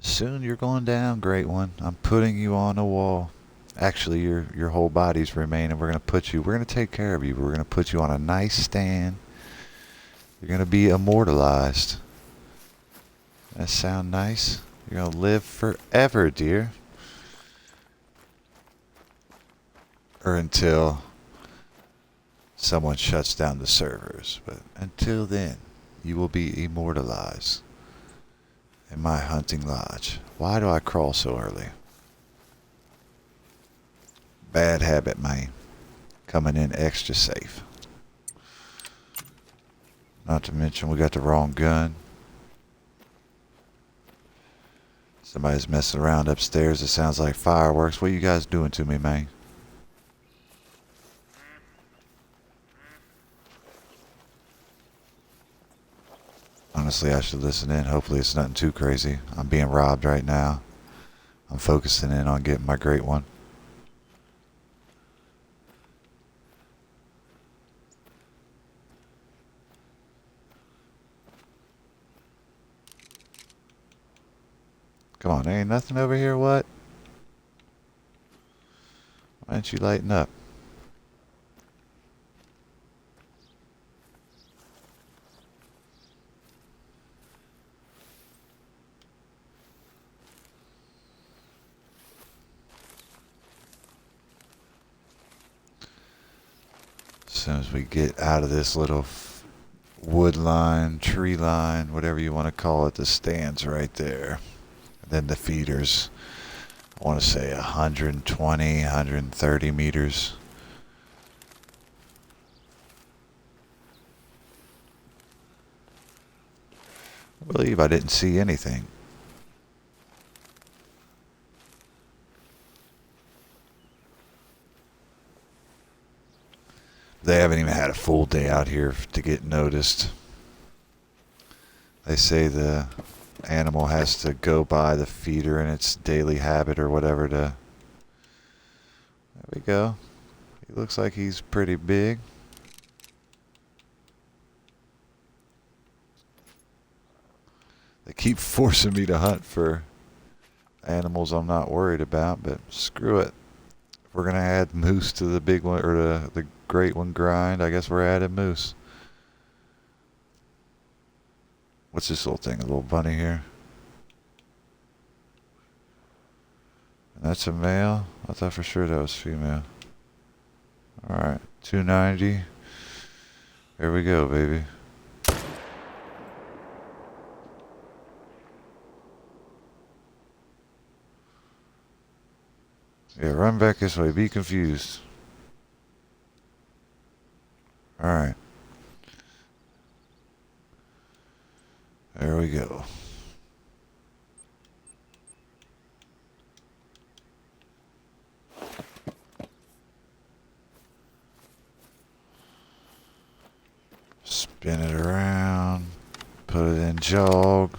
Soon you're going down, great one. I'm putting you on a wall. Actually, your whole body's remaining. We're gonna take care of you. We're gonna put you on a nice stand. You're gonna be immortalized. That sound nice? You're gonna live forever, dear. Or until someone shuts down the servers. But until then, you will be immortalized in my hunting lodge. Why do I crawl so early? Bad habit, man. Coming in extra safe. Not to mention we got the wrong gun. Somebody's messing around upstairs. It sounds like fireworks. What are you guys doing to me, man? Honestly, I should listen in. Hopefully it's nothing too crazy. I'm being robbed right now. I'm focusing in on getting my great one. Come on, there ain't nothing over here, what? Why don't you lighten up? As soon as we get out of this little wood line, tree line, whatever you want to call it, the stands right there. And then the feeders, I want to say 120, 130 meters. I believe I didn't see anything. They haven't even had a full day out here to get noticed. They say the animal has to go by the feeder in its daily habit or whatever to... There we go. He looks like he's pretty big. They keep forcing me to hunt for animals I'm not worried about, but screw it. If we're going to add moose to the big one, or the great one grind, I guess we're adding moose. What's this little thing? A little bunny here? And that's a male? I thought for sure that was female. Alright, 290. There we go, baby. Yeah, run back this way. Be confused. Alright. There we go. Spin it around. Put it in jog.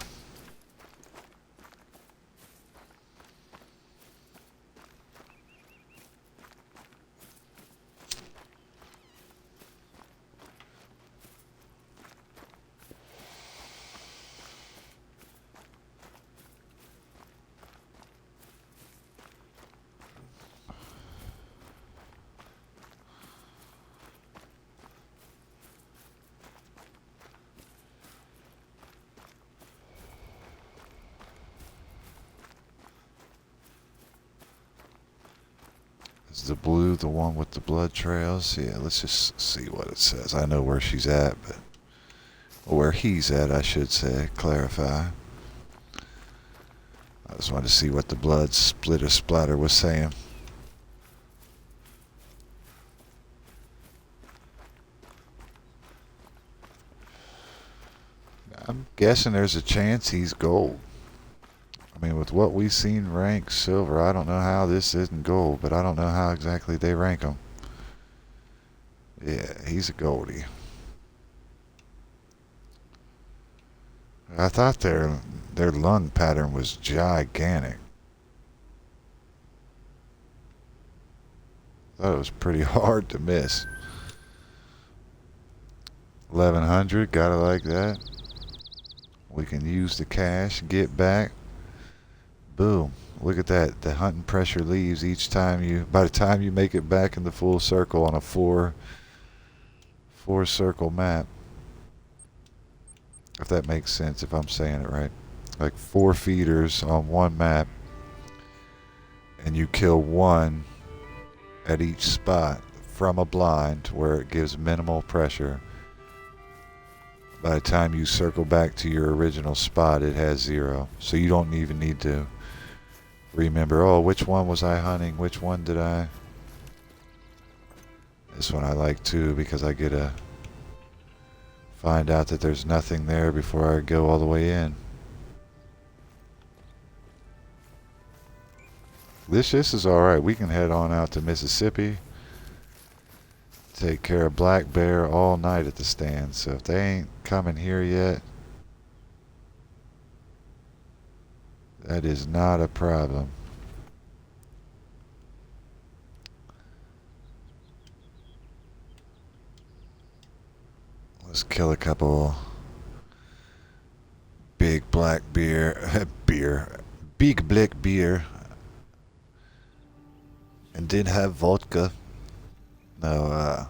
Is the blue the one with the blood trails? Yeah, let's just see what it says. I know where she's at, but where he's at, I should say. Clarify. I just wanted to see what the blood splatter was saying. I'm guessing there's a chance he's gold. I mean, with what we've seen rank silver, I don't know how this isn't gold, but I don't know how exactly they rank him. Yeah, he's a goldie. I thought their lung pattern was gigantic. Thought it was pretty hard to miss. 1100, gotta like that. We can use the cash, get back. Boom. Look at that. The hunting pressure leaves each time by the time you make it back in the full circle on a four circle map. If that makes sense, if I'm saying it right. Like 4 feeders on one map, and you kill one at each spot from a blind where it gives minimal pressure. By the time you circle back to your original spot, it has 0. So you don't even need to remember, oh, which one was I hunting? Which one did I? This one I like too, because I get to find out that there's nothing there before I go all the way in. This is alright. We can head on out to Mississippi. Take care of black bear all night at the stand. So if they ain't coming here yet, that is not a problem. Let's kill a couple big black big black beer. And did have vodka. No,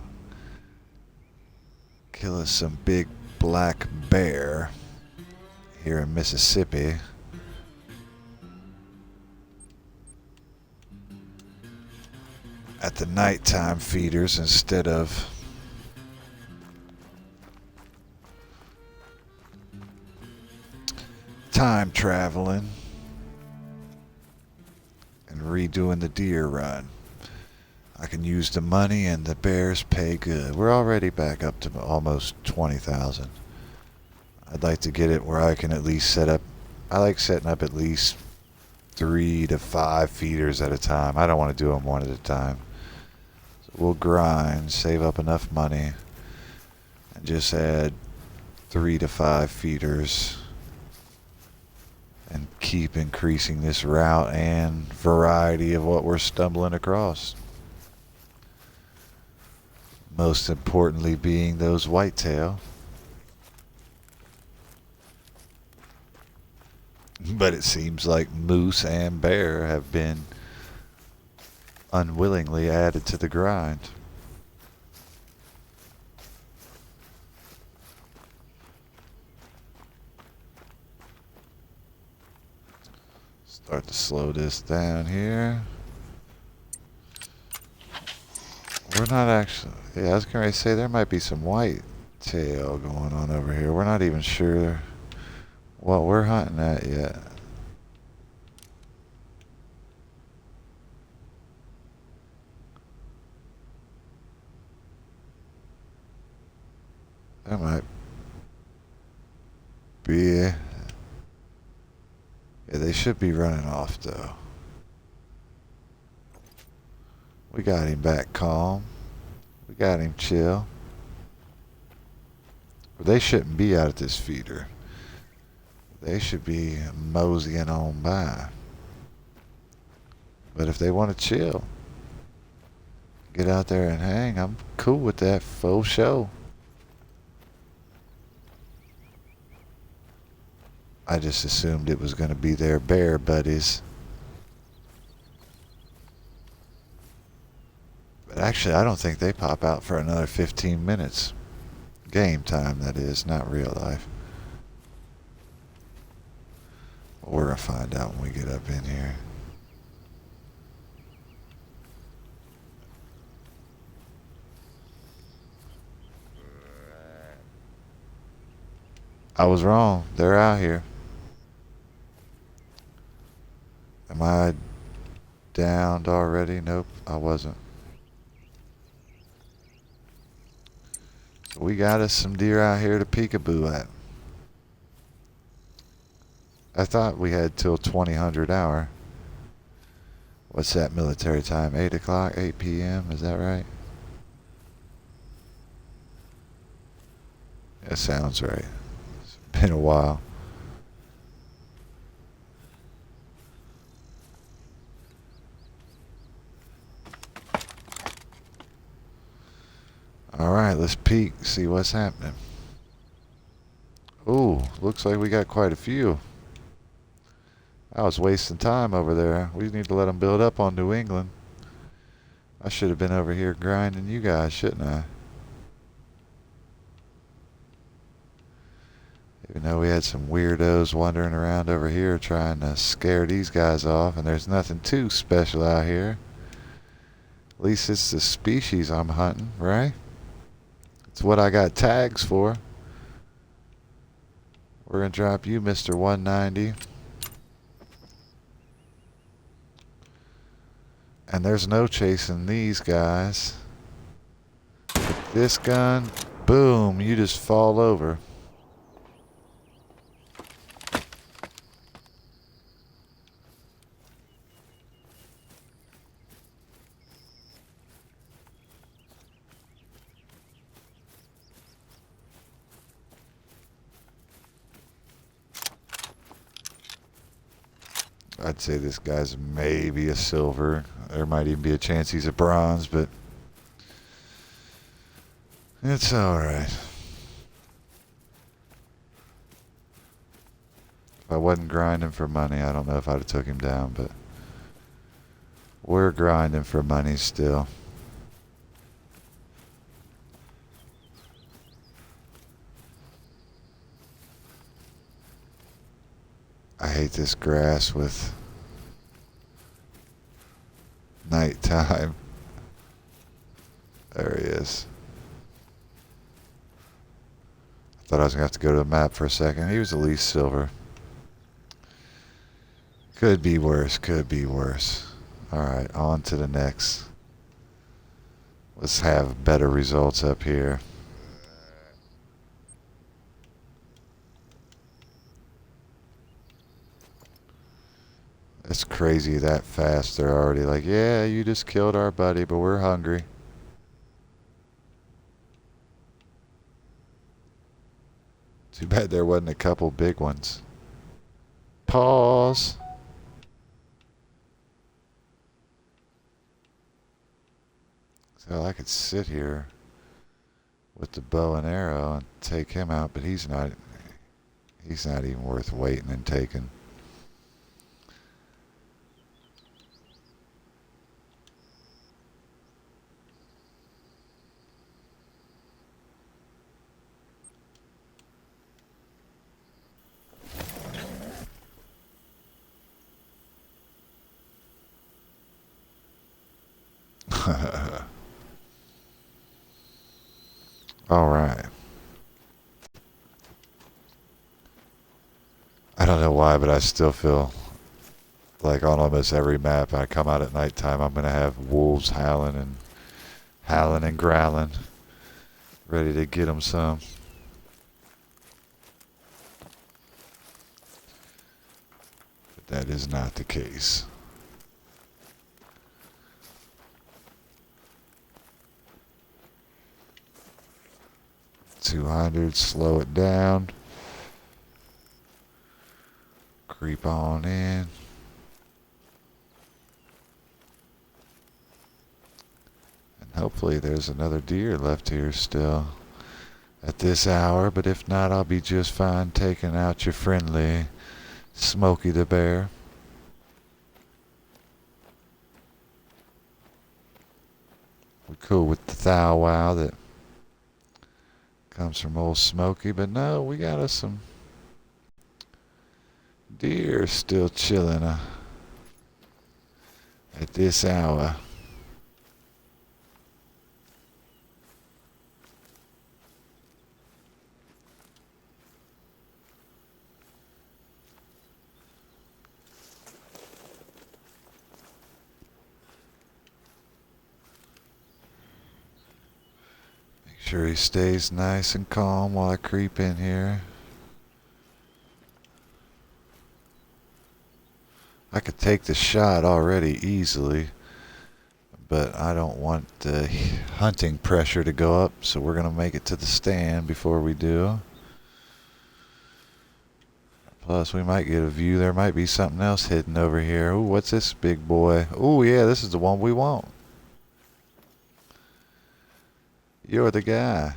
kill us some big black bear here in Mississippi. At the nighttime feeders instead of time traveling and redoing the deer run. I can use the money and the bears pay good. We're already back up to almost 20,000. I'd like to get it where I can at least set up. I like setting up at least 3 to 5 feeders at a time. I don't want to do them one at a time. So we'll grind, save up enough money, and just add 3 to 5 feeders. And keep increasing this route and variety of what we're stumbling across. Most importantly being those whitetail. But it seems like moose and bear have been unwillingly added to the grind. Start to slow this down here. We're not actually... Yeah, I was going to say there might be some white tail going on over here. We're not even sure what we're hunting at yet. That might be. Yeah, they should be running off though. We got him back calm. We got him chill. But they shouldn't be out at this feeder. They should be moseying on by. But if they want to chill, get out there and hang, I'm cool with that. Faux show. I just assumed it was going to be their bear buddies. But actually, I don't think they pop out for another 15 minutes. Game time, that is, not real life. We're going to find out when we get up in here. I was wrong. They're out here. Am I downed already? Nope, I wasn't. So we got us some deer out here to peekaboo at. I thought we had till 2000 hour. What's that military time? 8 o'clock, 8 p.m. Is that right? That sounds right. It's been a while. Alright, let's peek, see what's happening. Ooh, looks like we got quite a few. I was wasting time over there. We need to let them build up on New England. I should have been over here grinding you guys, shouldn't I? Even though we had some weirdos wandering around over here trying to scare these guys off, and there's nothing too special out here. At least it's the species I'm hunting, right? It's what I got tags for. We're going to drop you, Mr. 190. And there's no chasing these guys. With this gun, boom, you just fall over. I'd say this guy's maybe a silver. There might even be a chance he's a bronze, but it's alright. If I wasn't grinding for money, I don't know if I'd have took him down, but we're grinding for money still. I hate this grass with nighttime. There he is. I thought I was going to have to go to the map for a second. He was at least silver. Could be worse, could be worse. Alright, on to the next. Let's have better results up here. It's crazy that fast. They're already like, yeah, you just killed our buddy, but we're hungry. Too bad there wasn't a couple big ones. Pause. So I could sit here with the bow and arrow and take him out, but he's not even worth waiting and taking. All right. don't know why, but I still feel like on almost every map I come out at nighttime, I'm going to have wolves howling and growling, ready to get them some. But that is not the case. $200, slow it down. Creep on in. And hopefully there's another deer left here still at this hour, but if not, I'll be just fine taking out your friendly Smokey the Bear. We're cool with the thou wow that comes from old Smokey, but no, we got us some deer still chilling at this hour. Make sure he stays nice and calm while I creep in here. I could take the shot already easily, but I don't want the hunting pressure to go up, so we're going to make it to the stand before we do. Plus, we might get a view. There might be something else hidden over here. Ooh, what's this big boy? Ooh, yeah, this is the one we want. You're the guy.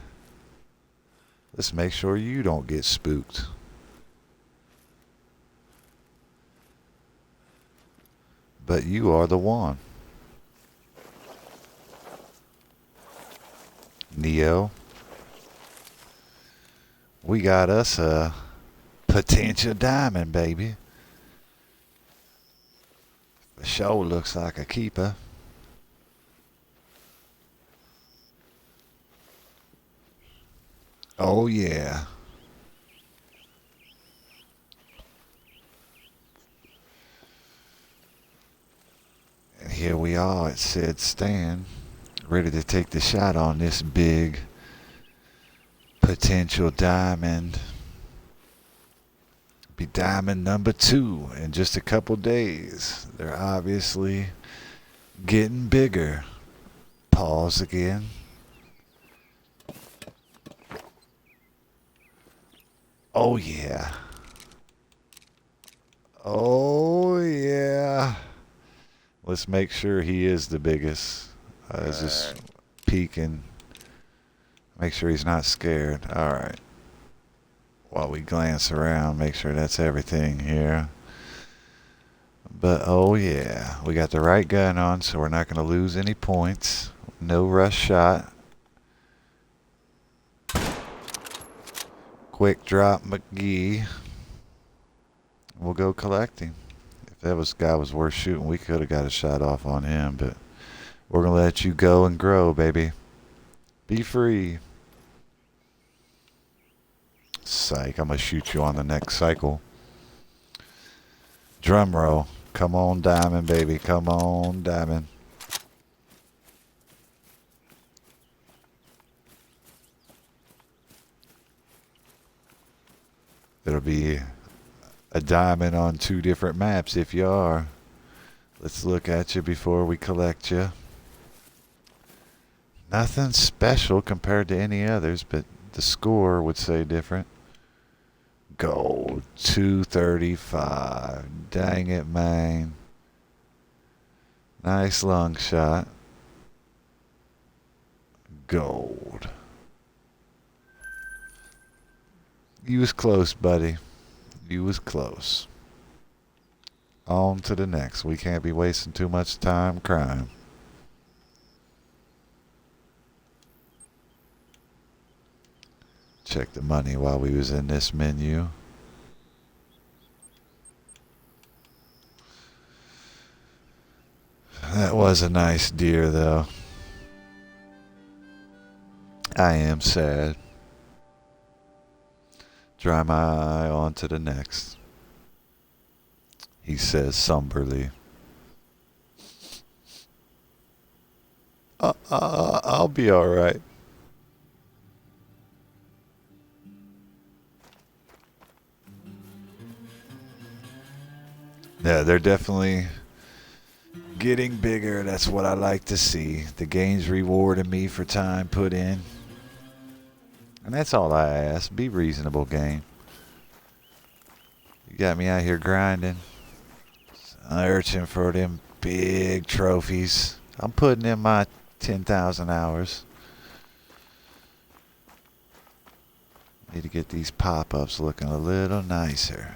Let's make sure you don't get spooked. But you are the one. Neo. We got us a potential diamond, baby. The show looks like a keeper. Oh, yeah. And here we are at said stand, ready to take the shot on this big potential diamond. Be diamond number 2 in just a couple days. They're obviously getting bigger. Pause again. Oh yeah. Oh yeah. Let's make sure he is the biggest. I was just peeking. Make sure he's not scared. Alright. While we glance around, make sure that's everything here. But oh yeah, we got the right gun on, so we're not going to lose any points. No rush shot. Quick drop McGee. We'll go collecting. If that guy was worth shooting, we could have got a shot off on him, but we're going to let you go and grow, baby. Be free. Psych, I'm going to shoot you on the next cycle. Drum roll. Come on, Diamond, baby. Come on, Diamond. It'll be a diamond on 2 different maps if you are. Let's look at you before we collect you. Nothing special compared to any others, but the score would say different. Gold, 235. Dang it, man. Nice long shot. Gold. You was close, buddy. You was close. On to the next. We can't be wasting too much time crying. Check the money while we was in this menu. That was a nice deer, though. I am sad. Dry my eye on to the next. he says somberly. I'll be all right. Yeah, they're definitely getting bigger. That's what I like to see. The game's rewarding me for time put in. And that's all I ask. Be reasonable, game. You got me out here grinding, searching for them big trophies. I'm putting in my 10,000 hours. Need to get these pop-ups looking a little nicer.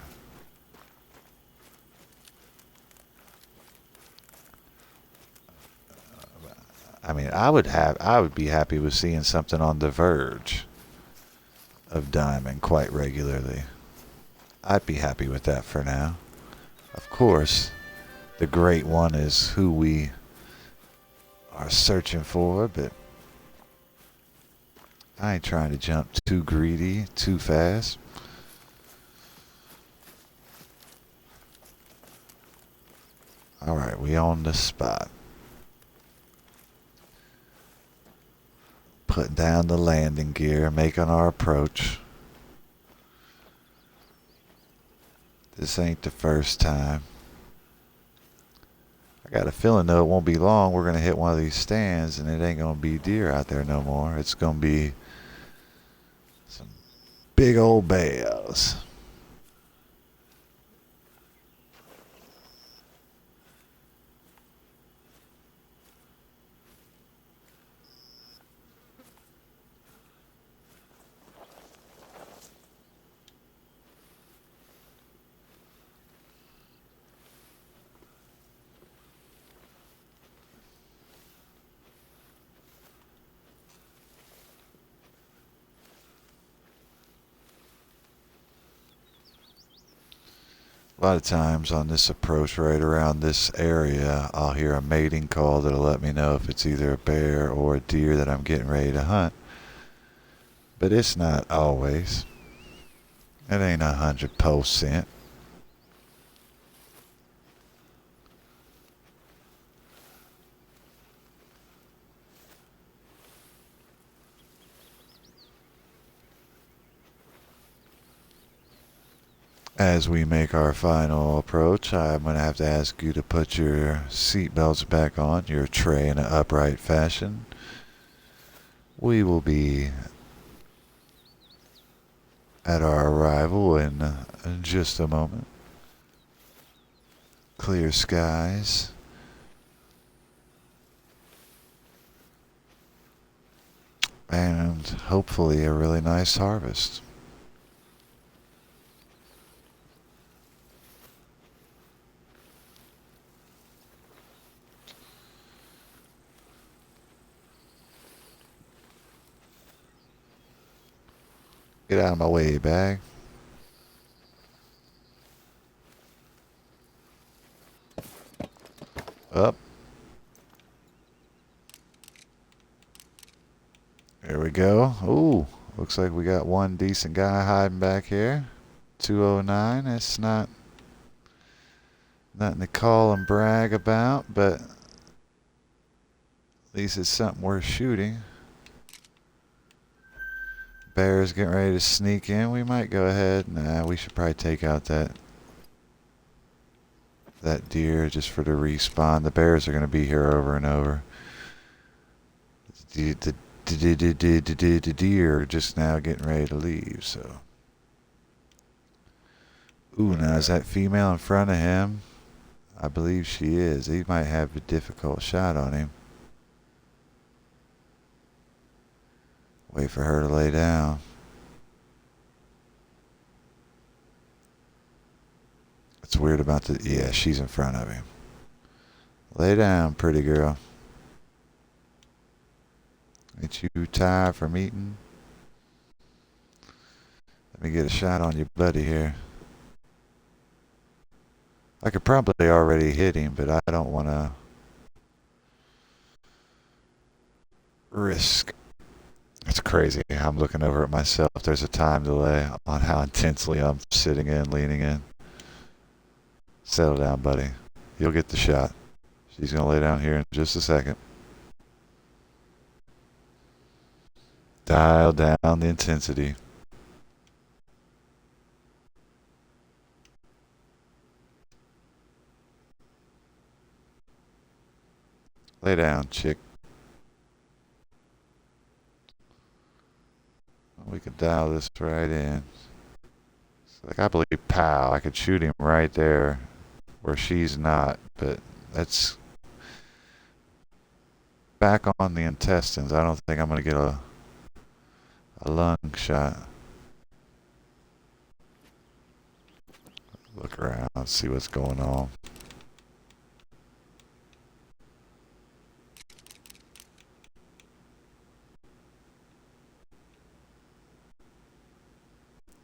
I mean, I would be happy with seeing something on the verge of diamond quite regularly. I'd be happy with that for now. Of course, the great one is who we are searching for, but I ain't trying to jump too greedy, too fast. Alright, we on the spot. Putting down the landing gear, making our approach. This ain't the first time. I got a feeling though it won't be long. We're going to hit one of these stands and it ain't going to be deer out there no more. It's going to be some big old bears. A lot of times on this approach right around this area, I'll hear a mating call that'll let me know if it's either a bear or a deer that I'm getting ready to hunt. But it's not always. It ain't 100%. As we make our final approach, I'm going to have to ask you to put your seatbelts back on, your tray in an upright fashion. We will be at our arrival in just a moment. Clear skies. And hopefully a really nice harvest. Get out of my way, bag. Up. There we go. Ooh, looks like we got one decent guy hiding back here. 209. That's not nothing to call and brag about, but at least it's something worth shooting. Bear's getting ready to sneak in. We might go ahead. Nah, we should probably take out that deer just for the respawn. The bears are going to be here over and over. The deer just now getting ready to leave, so. Ooh, now is that female in front of him? I believe she is. He might have a difficult shot on him. Wait for her to lay down. It's weird about the... Yeah, she's in front of him. Lay down, pretty girl. Ain't you tired from eating? Let me get a shot on your buddy here. I could probably already hit him, but I don't want to risk. It's crazy. I'm looking over at myself. There's a time delay on how intensely I'm sitting in, leaning in. Settle down, buddy. You'll get the shot. She's going to lay down here in just a second. Dial down the intensity. Lay down, chick. We could dial this right in. Like, I believe, pow, I could shoot him right there where she's not, but that's back on the intestines. I don't think I'm going to get a lung shot. Look around, see what's going on.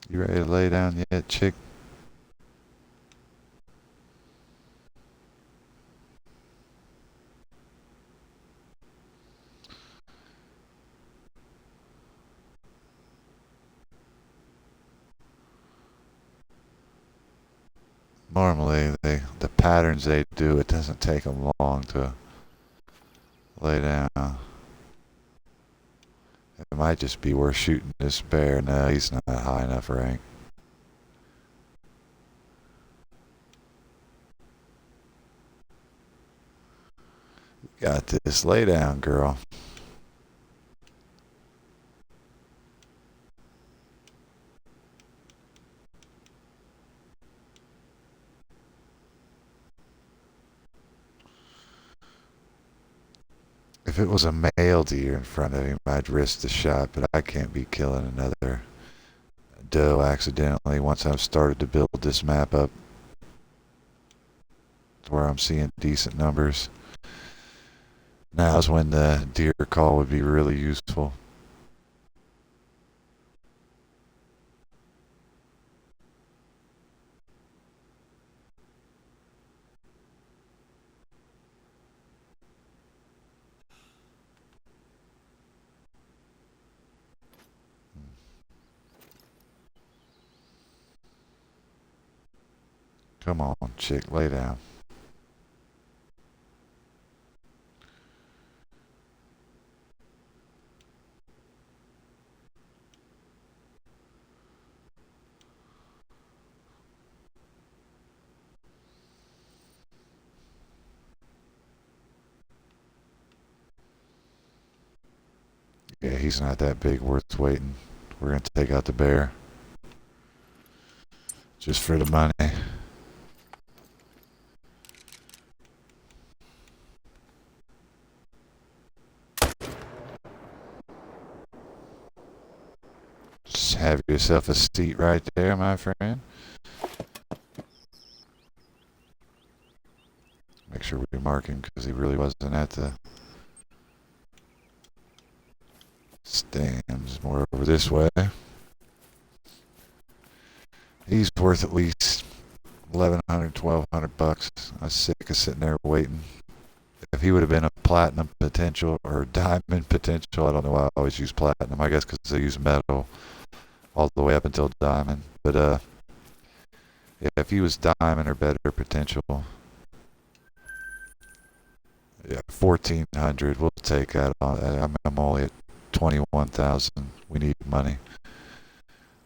You ready to lay down yet, chick? Normally, the patterns they do, it doesn't take them long to lay down. It might just be worth shooting this bear. No, he's not high enough rank. Got this. Lay down, girl. If it was a male deer in front of him, I'd risk the shot, but I can't be killing another doe accidentally once I've started to build this map up to where I'm seeing decent numbers. Now's when the deer call would be really useful. Come on, chick, lay down. Yeah, he's not that big, worth waiting. We're going to take out the bear. Just for the money. Just have yourself a seat right there, my friend. Make sure we mark him because he really wasn't at the stands. More over this way. He's worth at least $1,100, $1,200. I was sick of sitting there waiting. If he would have been a platinum potential or diamond potential, I don't know why I always use platinum. I guess because I use metal all the way up until diamond. But if he was diamond or better potential, yeah, 1,400. We'll take that on. I'm only at 21,000. We need money.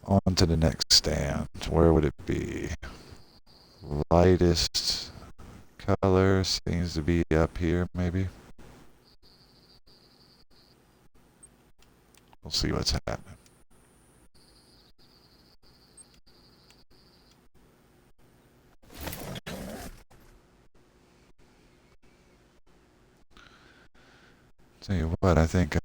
On to the next stand. Where would it be? Lightest color seems to be up here, maybe. We'll see what's happening. Tell you what, I think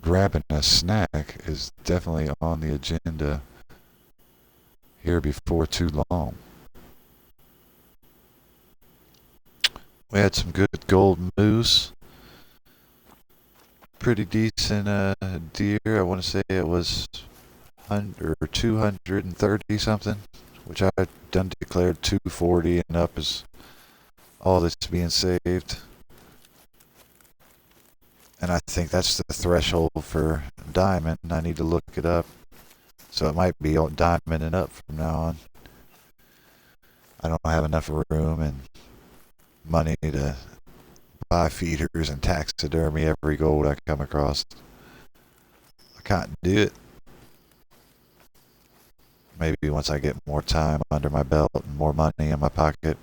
grabbing a snack is definitely on the agenda here before too long. We had some good gold moose. Pretty decent deer. I want to say it was 230 something, which I done declared 240 and up is all that's being saved. And I think that's the threshold for diamond. I need to look it up. So it might be diamond and up from now on. I don't have enough room and money to buy feeders and taxidermy every gold I come across. I can't do it. Maybe once I get more time under my belt and more money in my pocket.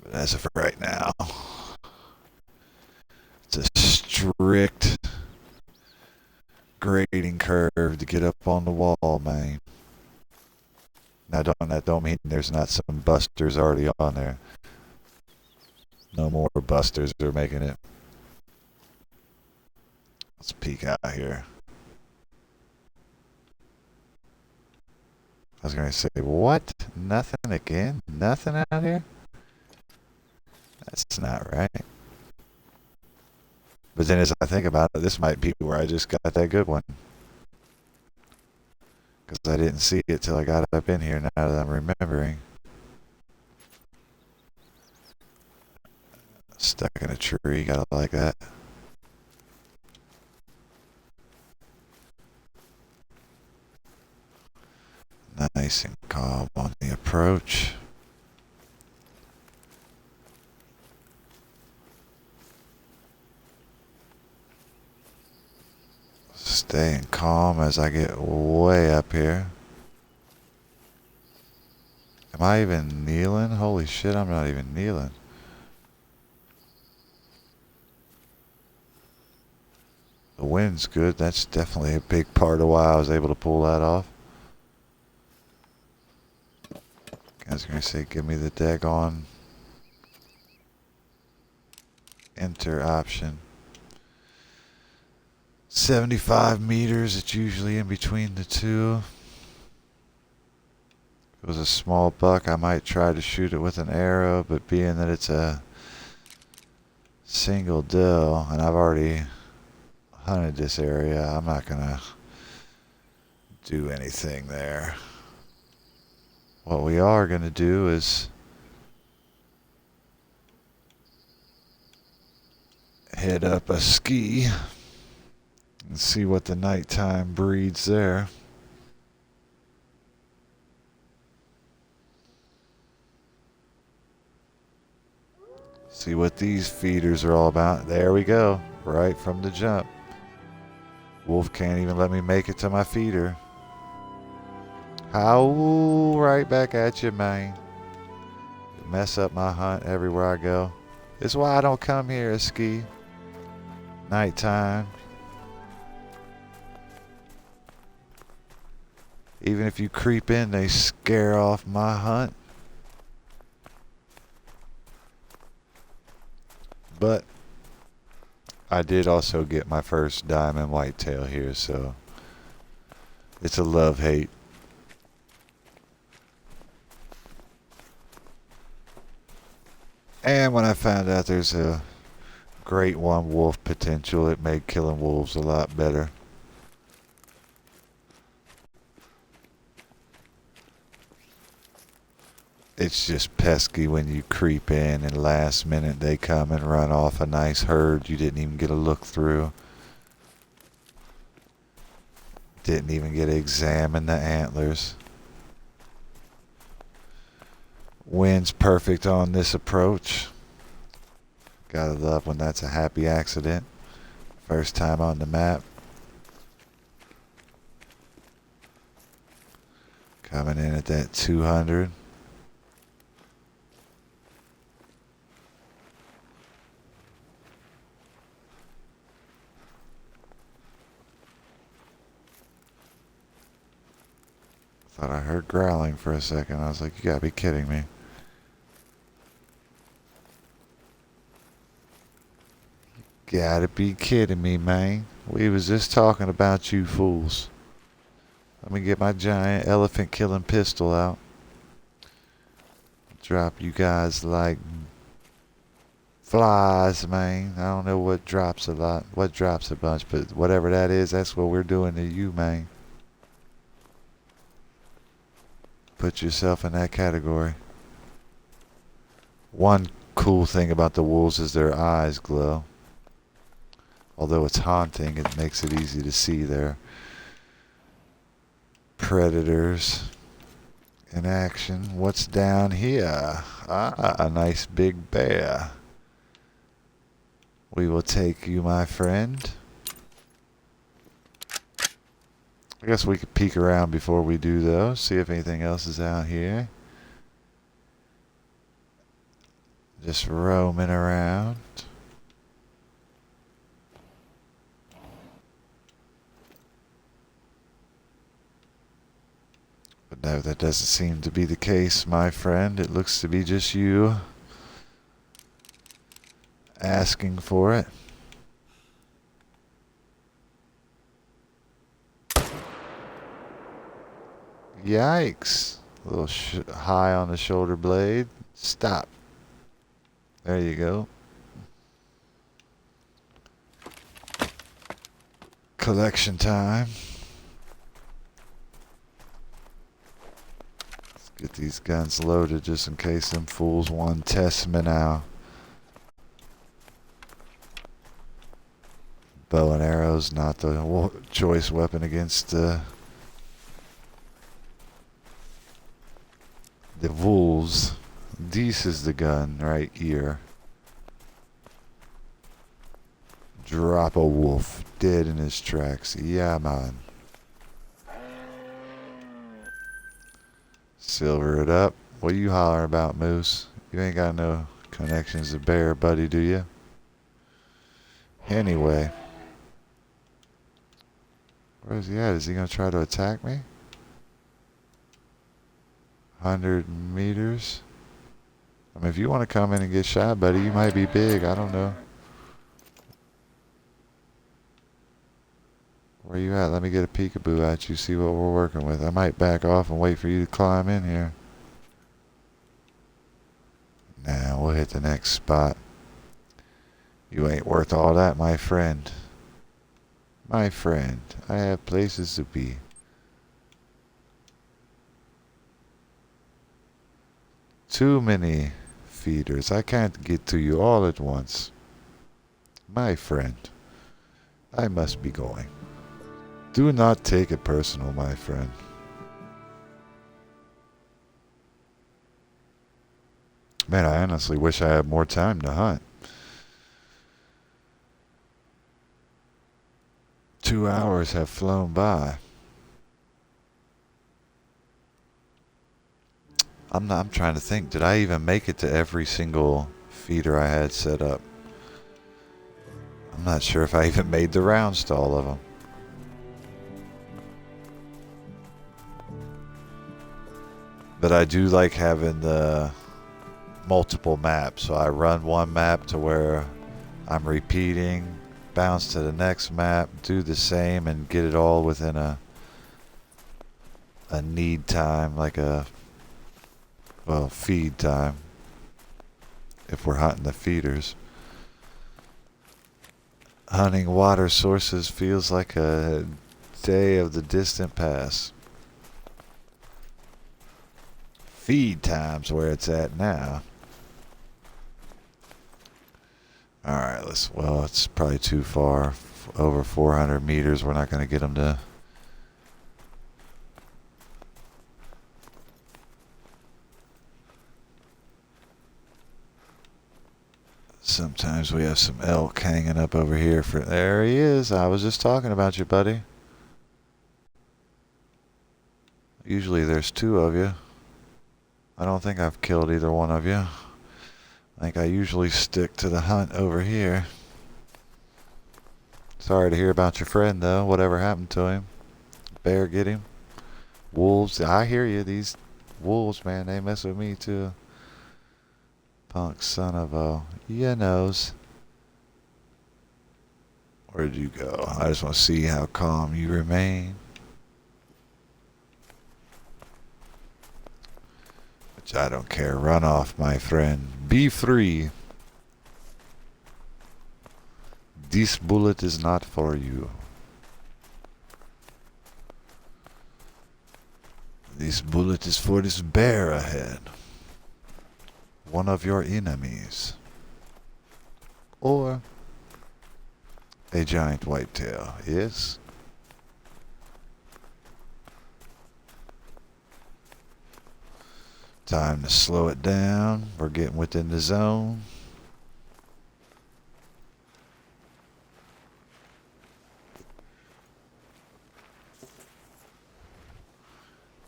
But as of right now, it's a strict grading curve to get up on the wall, man. Now, that don't mean there's not some busters already on there. No more busters are making it. Let's peek out here. I was going to say, what? Nothing again? Nothing out here? That's not right. But then as I think about it, this might be where I just got that good one. Because I didn't see it till I got up in here, now that I'm remembering. Stuck in a tree, gotta like that. Nice and calm on the approach. Staying calm as I get way up here. Am I even kneeling? Holy shit, I'm not even kneeling. The wind's good. That's definitely a big part of why I was able to pull that off. I was going to say, give me the daggone enter option. 75 meters, it's usually in between the two. If it was a small buck, I might try to shoot it with an arrow, but being that it's a single doe, and I've already hunted this area, I'm not gonna do anything there. What we are gonna do is head up a ski and see what the nighttime breeds there. See what these feeders are all about. There we go, right from the jump. Wolf can't even let me make it to my feeder. How right back at you, man. Mess up my hunt everywhere I go. It's why I don't come here to ski. Nighttime. Even if you creep in, they scare off my hunt. But I did also get my first diamond whitetail here, so it's a love-hate. And when I found out there's a great one wolf potential, it made killing wolves a lot better. It's just pesky when you creep in and last minute they come and run off a nice herd you didn't even get a look through. Didn't even get to examine the antlers. Wind's perfect on this approach. Gotta love when that's a happy accident. First time on the map. Coming in at that 200. Thought I heard growling for a second. I was like, you gotta be kidding me. Gotta be kidding me, man. We was just talking about you fools. Let me get my giant elephant killing pistol out. Drop you guys like flies, man. I don't know what drops a lot, what drops a bunch, but whatever that is, that's what we're doing to you, man. Put yourself in that category. One cool thing about the wolves is their eyes glow. Although it's haunting, it makes it easy to see their predators in action. What's down here? Ah, a nice big bear. We will take you, my friend. I guess we could peek around before we do, though. See if anything else is out here. Just roaming around. But no, that doesn't seem to be the case, my friend. It looks to be just you asking for it. Yikes. A little high on the shoulder blade. Stop. There you go. Collection time. Let's get these guns loaded just in case them fools want to test me now. Bow and arrows, not the choice weapon against the wolves. This is the gun right here. Drop a wolf dead in his tracks. Yeah, man. Silver it up. What are you hollering about, Moose? You ain't got no connections to bear, buddy, do you? Anyway. Where is he at? Is he going to try to attack me? 100 meters. I mean, if you want to come in and get shot, buddy, you might be big. I don't know. Where you at? Let me get a peekaboo at you, see what we're working with. I might back off and wait for you to climb in here. Nah, we'll hit the next spot. You ain't worth all that, my friend. My friend, I have places to be. Too many feeders. I can't get to you all at once. My friend, I must be going. Do not take it personal, my friend. Man, I honestly wish I had more time to hunt. 2 hours have flown by. I'm trying to think, did I even make it to every single feeder I had set up? I'm not sure if I even made the rounds to all of them. But I do like having the multiple maps. So I run one map to where I'm repeating, bounce to the next map, do the same, and get it all within a need time, like feed time, if we're hunting the feeders. Hunting water sources feels like a day of the distant past. Feed time's where it's at now. Alright, it's probably too far. Over 400 meters, we're not going to get them to... Sometimes we have some elk hanging up over here. There he is. I was just talking about you, buddy. Usually there's 2 of you. I don't think I've killed either one of you. I think I usually stick to the hunt over here. Sorry to hear about your friend, though. Whatever happened to him? Bear get him? Wolves? I hear you. These wolves, man, they mess with me, too. Punk son of a... You knows. Where'd you go? I just want to see how calm you remain. Which I don't care. Run off, my friend. Be free. This bullet is not for you. This bullet is for this bear ahead. One of your enemies. Or a giant whitetail, yes? Time to slow it down. We're getting within the zone.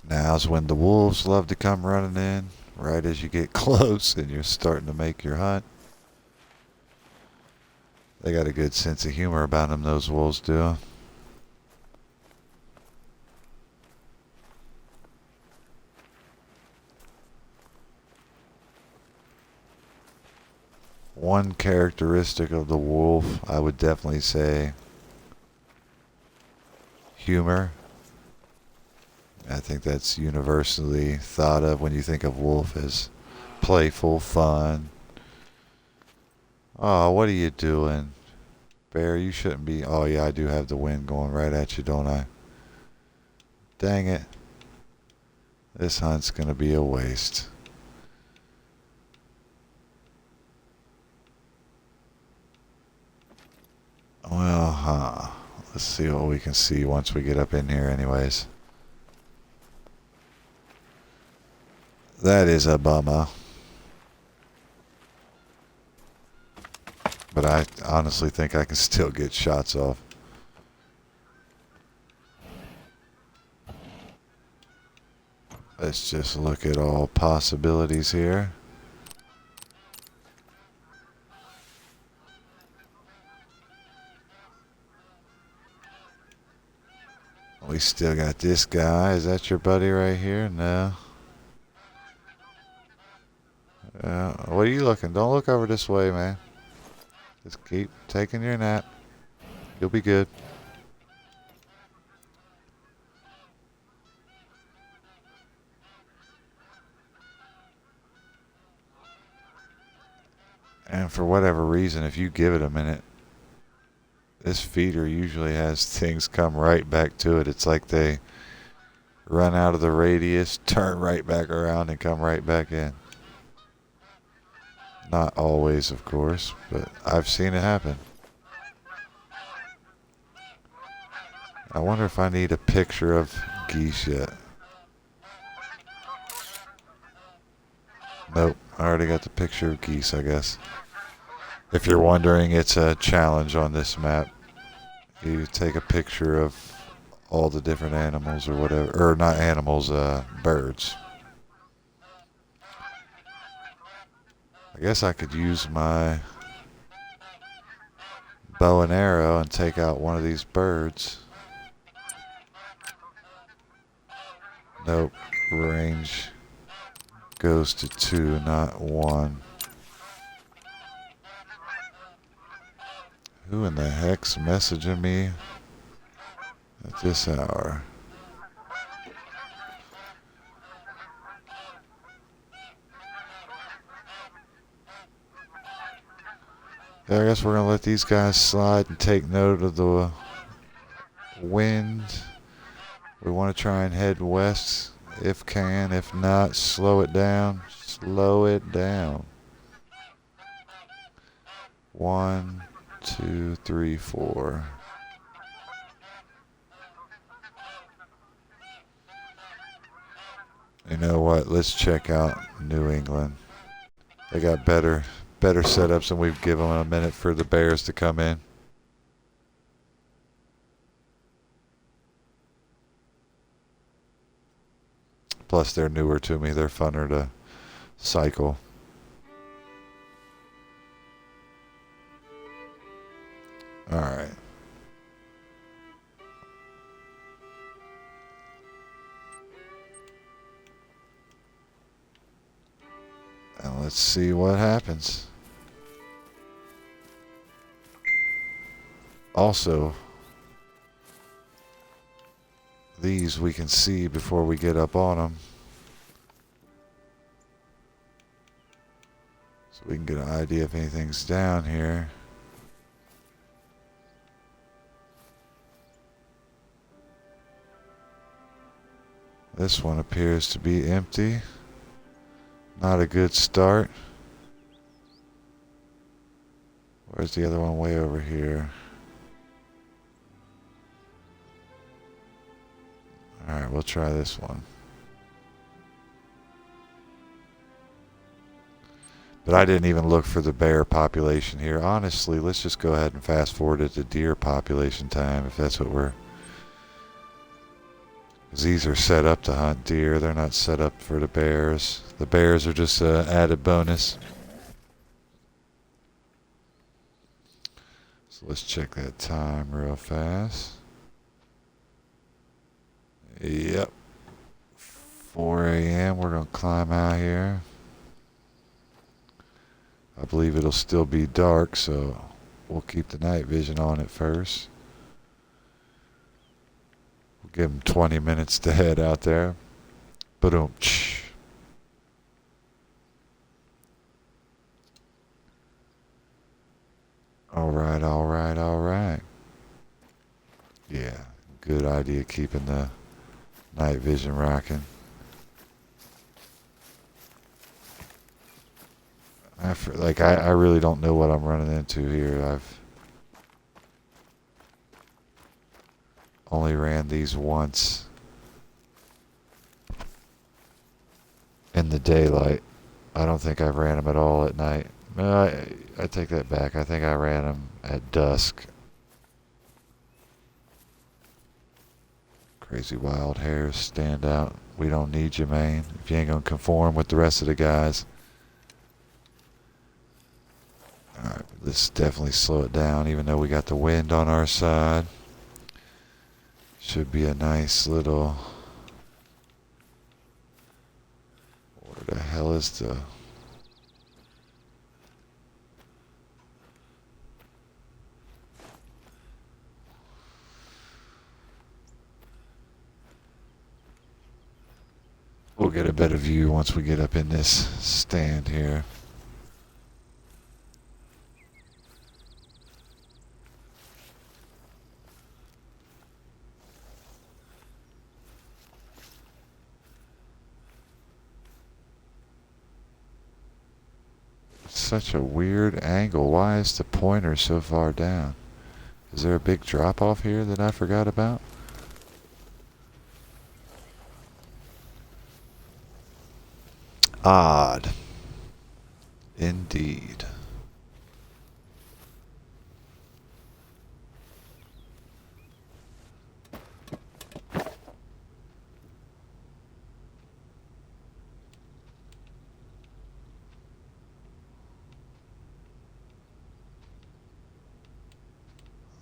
Now's when the wolves love to come running in, right as you get close and you're starting to make your hunt. They got a good sense of humor about them, those wolves do. One characteristic of the wolf, I would definitely say humor. I think that's universally thought of when you think of wolf as playful, fun. Oh, what are you doing? Bear, you shouldn't be. Oh, yeah, I do have the wind going right at you, don't I? Dang it. This hunt's going to be a waste. Well, let's see what we can see once we get up in here anyways. That is a bummer. But I honestly think I can still get shots off. Let's just look at all possibilities here. We still got this guy. Is that your buddy right here? No. What are you looking? Don't look over this way, man. Just keep taking your nap. You'll be good. And for whatever reason, if you give it a minute, this feeder usually has things come right back to it. It's like they run out of the radius, turn right back around, and come right back in. Not always, of course, but I've seen it happen. I wonder if I need a picture of geese yet. Nope, I already got the picture of geese, I guess. If you're wondering, it's a challenge on this map. You take a picture of all the different animals or whatever, or not animals, birds. I guess I could use my bow and arrow and take out one of these birds. Nope, range goes to 2, not 1. Who in the heck's messaging me at this hour? Yeah, I guess we're going to let these guys slide and take note of the wind. We want to try and head west if can. If not, slow it down. Slow it down. 1, 2, 3, 4. You know what? Let's check out New England. They got better setups, and we've given them a minute for the bears to come in. Plus, they're newer to me. They're funner to cycle. All right. And let's see what happens. Also, these we can see before we get up on them. So we can get an idea if anything's down here. This one appears to be empty. Not a good start. Where's the other one? Way over here. Alright, we'll try this one. But I didn't even look for the bear population here. Honestly, let's just go ahead and fast forward it to deer population time if that's what we're... Because these are set up to hunt deer. They're not set up for the bears. The bears are just an added bonus. So let's check that time real fast. Yep. 4 a.m. We're going to climb out here. I believe it'll still be dark, so we'll keep the night vision on at first. We'll give them 20 minutes to head out there. Ba-dum. Alright, alright, alright. Yeah, good idea keeping the night vision rocking. I really don't know what I'm running into here. I've only ran these once in the daylight. I don't think I've ran them at all at night. No, I take that back. I think I ran them at dusk. Crazy wild hares stand out. We don't need you, man. If you ain't gonna conform with the rest of the guys. Alright, let's definitely slow it down even though we got the wind on our side. Should be a nice little... Where the hell is the... We'll get a better view once we get up in this stand here. Such a weird angle. Why is the pointer so far down? Is there a big drop off here that I forgot about? Odd. Indeed.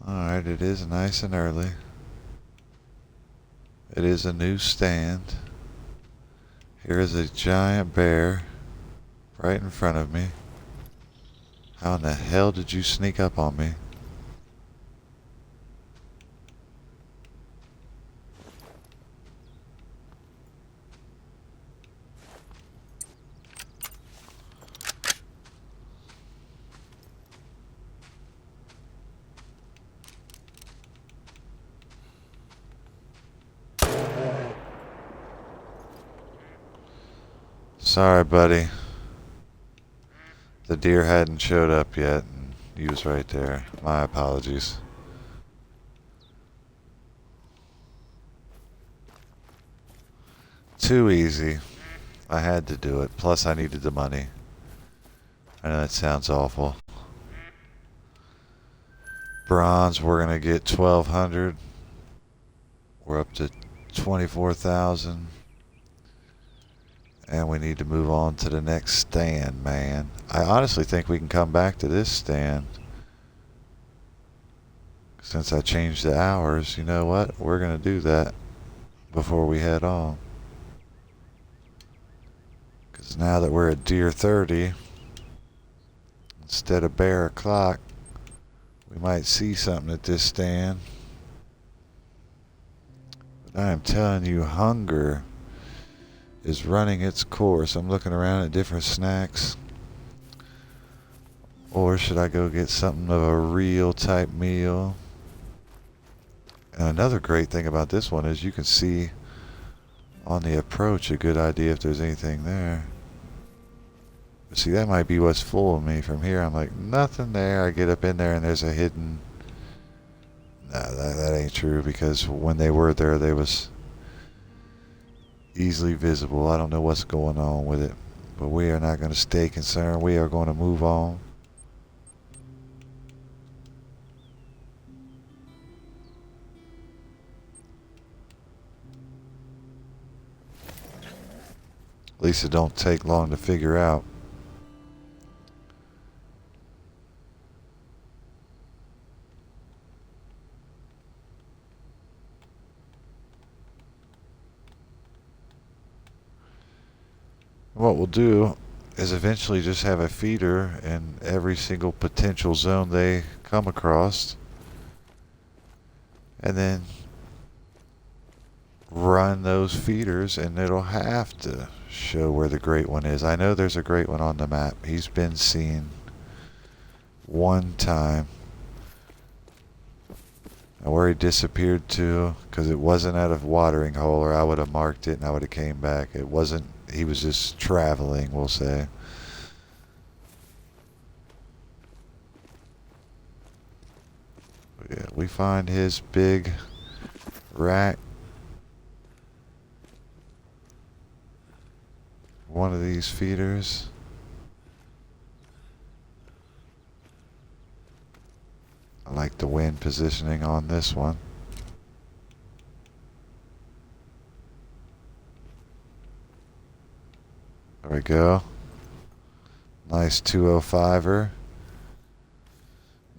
Alright, it is nice and early. It is a new stand. Here is a giant bear right in front of me. How in the hell did you sneak up on me? Sorry, buddy. The deer hadn't showed up yet, and he was right there. My apologies. Too easy. I had to do it. Plus, I needed the money. I know that sounds awful. Bronze, we're gonna get 1,200. We're up to 24,000. And we need to move on to the next stand, man. I honestly think we can come back to this stand. Since I changed the hours, you know what? We're going to do that before we head on. Because now that we're at deer 30, instead of bear o'clock, we might see something at this stand. But I am telling you, hunger is running its course. I'm looking around at different snacks. Or should I go get something of a real type meal? And another great thing about this one is you can see on the approach a good idea if there's anything there. But see, that might be what's fooling me. From here, I'm like, nothing there. I get up in there and there's a hidden... No, that ain't true, because when they were there, they was easily visible. I don't know what's going on with it. But we are not going to stay concerned. We are going to move on. At least it don't take long to figure out. What we'll do is eventually just have a feeder in every single potential zone they come across. And then run those feeders and it'll have to show where the great one is. I know there's a great one on the map. He's been seen one time. And where he disappeared to, because it wasn't at a watering hole, or I would have marked it and I would have came back. It wasn't, he was just traveling, we'll say. Yeah, we find his big rack. One of these feeders. I like the wind positioning on this one. There we go. Nice 205er.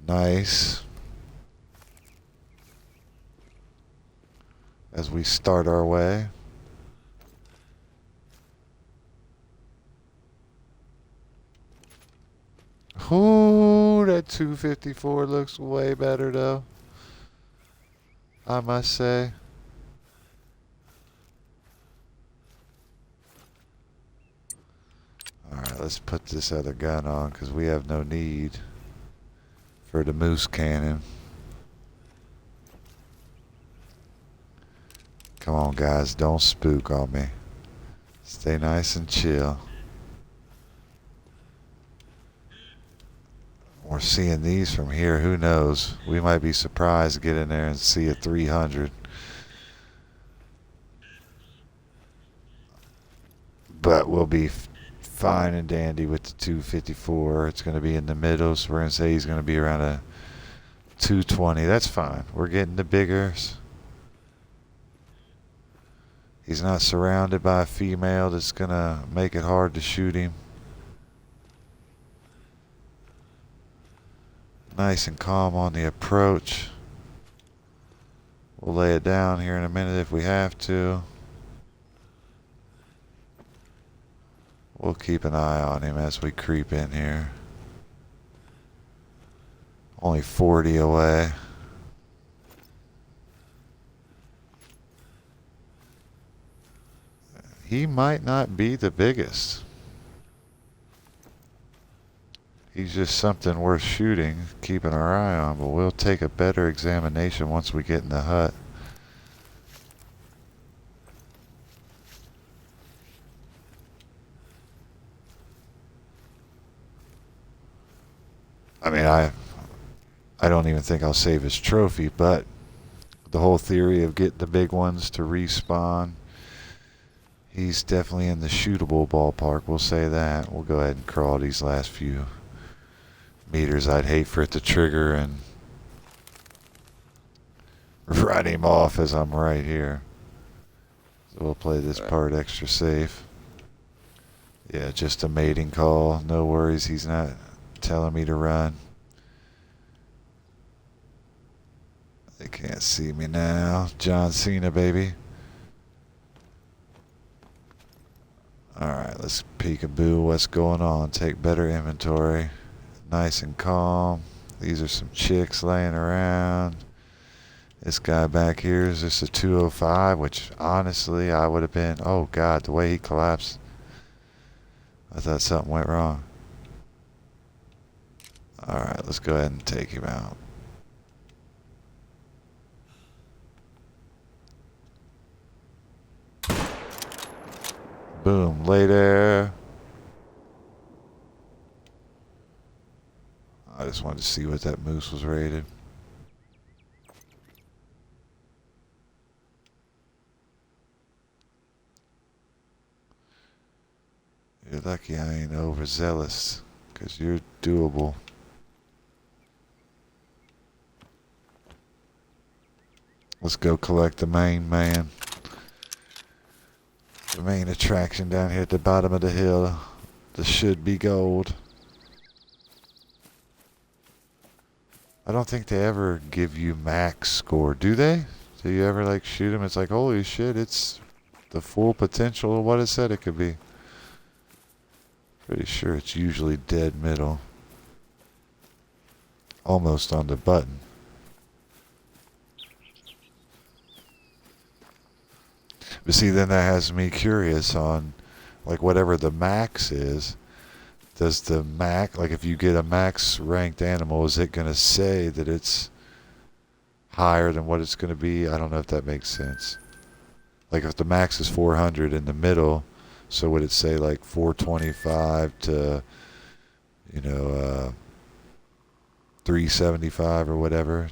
Nice. As we start our way. Ooh, that 254 looks way better though, I must say. Alright, let's put this other gun on because we have no need for the moose cannon. Come on guys, don't spook on me. Stay nice and chill. We're seeing these from here, who knows? We might be surprised to get in there and see a 300. But we'll be fine and dandy with the 254. It's going to be in the middle, so we're going to say he's going to be around a 220. That's fine. We're getting the biggers. He's not surrounded by a female that's going to make it hard to shoot him. Nice and calm on the approach. We'll lay it down here in a minute if we have to. We'll keep an eye on him as we creep in here. Only 40 away. He might not be the biggest. He's just something worth shooting, keeping our eye on, but we'll take a better examination once we get in the hut. I mean, I don't even think I'll save his trophy, but the whole theory of getting the big ones to respawn, he's definitely in the shootable ballpark, we'll say that. We'll go ahead and crawl these last few meters. I'd hate for it to trigger and run him off as I'm right here. So we'll play this part extra safe. Yeah, just a mating call. No worries, he's not telling me to run. They can't see me now. John Cena, baby. Alright, let's peekaboo what's going on. Take better inventory. Nice and calm. These are some chicks laying around. This guy back here is just a 205, which honestly I would have been, oh god, the way he collapsed. I thought something went wrong. Alright, let's go ahead and take him out. Boom, lay there. I just wanted to see what that moose was rated. You're lucky lucky I ain't overzealous, 'cause you're doable. Let's go collect the main man. The main attraction down here at the bottom of the hill. The should be gold. I don't think they ever give you max score, do they? Do you ever like shoot them? It's like, holy shit, it's the full potential of what it said it could be. Pretty sure it's usually dead middle. Almost on the button. But see, then that has me curious on, like, whatever the max is. Does the max, like, if you get a max ranked animal, is it going to say that it's higher than what it's going to be? I don't know if that makes sense. Like, if the max is 400 in the middle, so would it say, like, 425 to, 375 or whatever?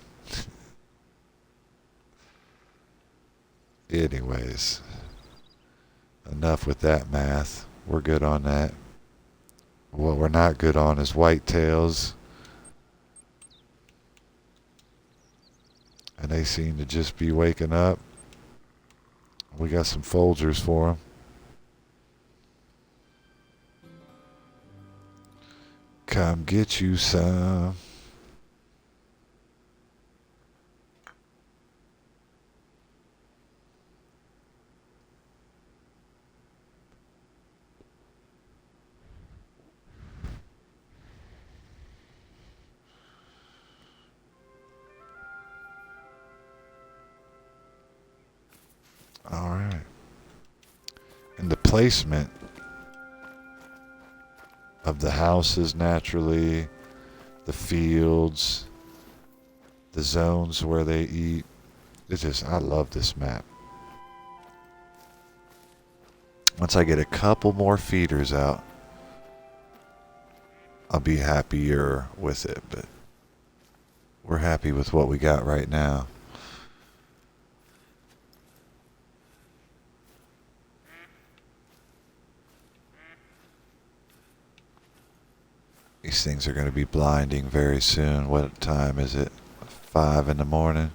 Anyways, enough with that math. We're good on that. What we're not good on is whitetails. And they seem to just be waking up. We got some Folgers for them. Come get you some. All right. And the placement of the houses naturally, the fields, the zones where they eat. It's just, I love this map. Once I get a couple more feeders out, I'll be happier with it, but we're happy with what we got right now. These things are going to be blinding very soon. What time is it? 5 in the morning.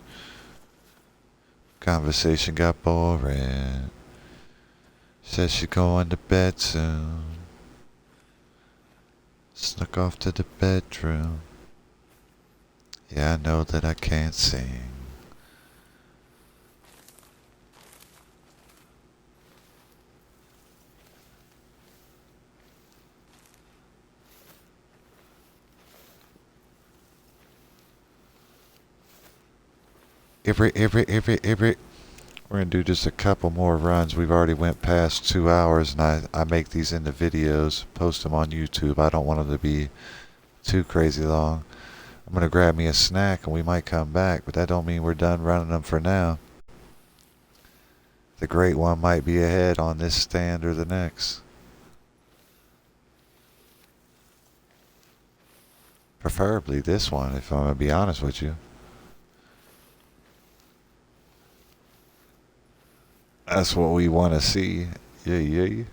Conversation got boring. Says she's going to bed soon. Snuck off to the bedroom. Yeah, I know that I can't sing. Every. We're going to do just a couple more runs. We've already went past 2 hours, and I make these into videos, post them on YouTube. I don't want them to be too crazy long. I'm going to grab me a snack, and we might come back, but that don't mean we're done running them for now. The great one might be ahead on this stand or the next. Preferably this one, if I'm going to be honest with you. That's what we want to see. Yeah.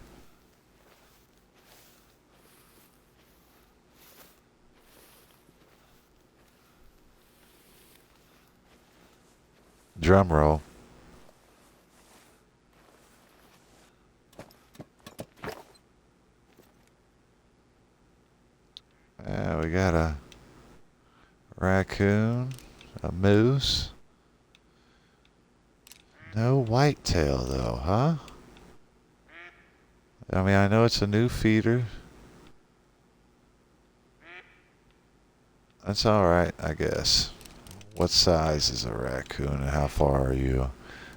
Drum roll. Yeah, we got a raccoon, a moose. No whitetail though, huh? I mean, I know it's a new feeder. That's alright, I guess. What size is a raccoon and how far are you?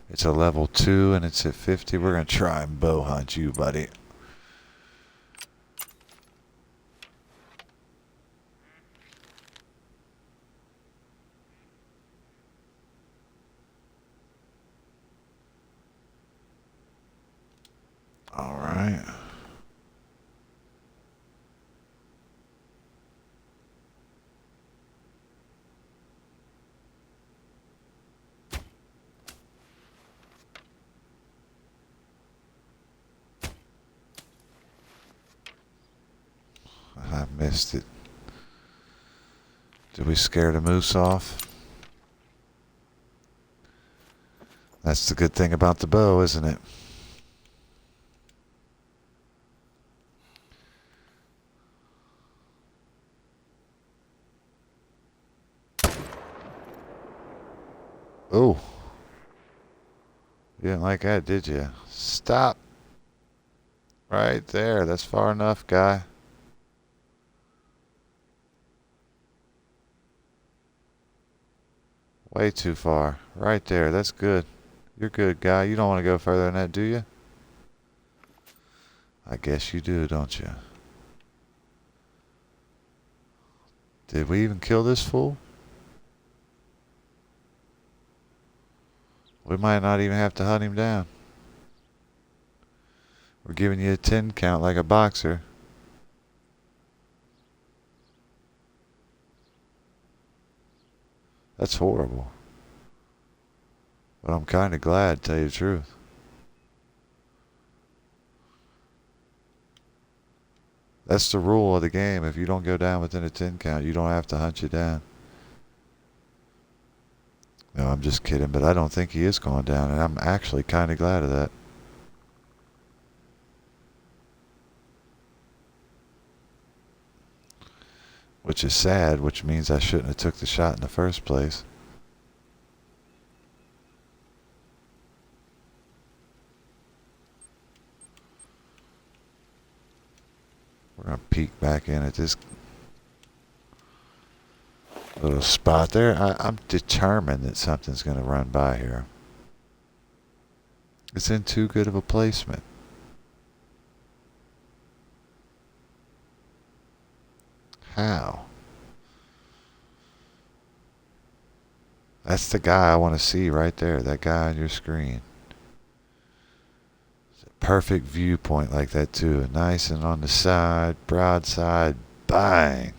It's a level 2 and it's at 50. We're going to try and bow hunt you, buddy. Alright. Missed it. Did we scare the moose off? That's the good thing about the bow, isn't it? Oh. You didn't like that, did you? Stop. Right there. That's far enough, guy. Way too far. Right there. That's good. You're good, guy. You don't want to go further than that, do you? I guess you do, don't you? Did we even kill this fool? We might not even have to hunt him down. We're giving you a 10 count like a boxer. That's horrible. But I'm kind of glad, to tell you the truth. That's the rule of the game. If you don't go down within a 10 count, you don't have to hunt you down. No, I'm just kidding, but I don't think he is going down, and I'm actually kind of glad of that. Which is sad, which means I shouldn't have took the shot in the first place. We're going to peek back in at this little spot there. I'm determined that something's going to run by here. It's in too good of a placement. How? That's the guy I want to see right there. That guy on your screen. It's a perfect viewpoint like that too. Nice and on the side, broadside, bang.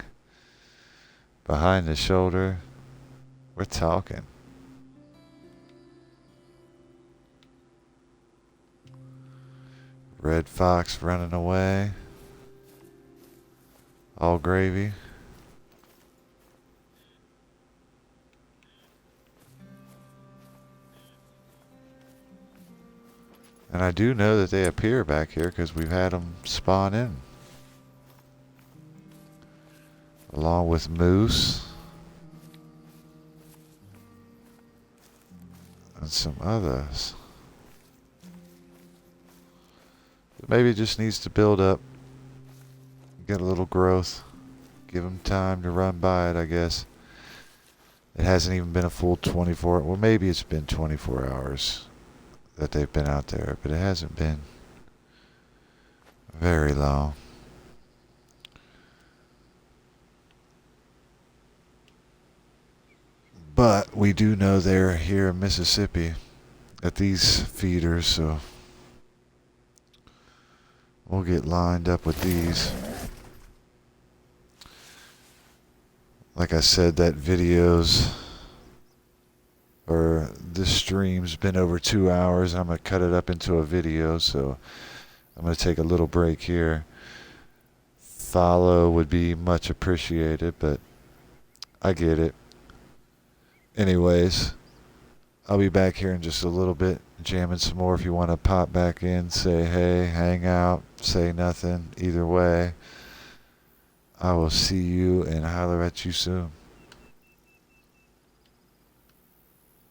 Behind the shoulder. We're talking. Red fox running away. All gravy. And I do know that they appear back here because we've had them spawn in. Along with moose. And some others. Maybe it just needs to build up. Get a little growth. Give them time to run by it, I guess. It hasn't even been a full 24. Well, maybe it's been 24 hours that they've been out there, but it hasn't been very long. But we do know they're here in Mississippi at these feeders, so we'll get lined up with these. Like I said, that video's or this stream's been over 2 hours. I'm going to cut it up into a video, so I'm going to take a little break here. Follow would be much appreciated, but I get it. Anyways, I'll be back here in just a little bit, jamming some more. If you want to pop back in, say hey, hang out, say nothing, either way. I will see you and holler at you soon.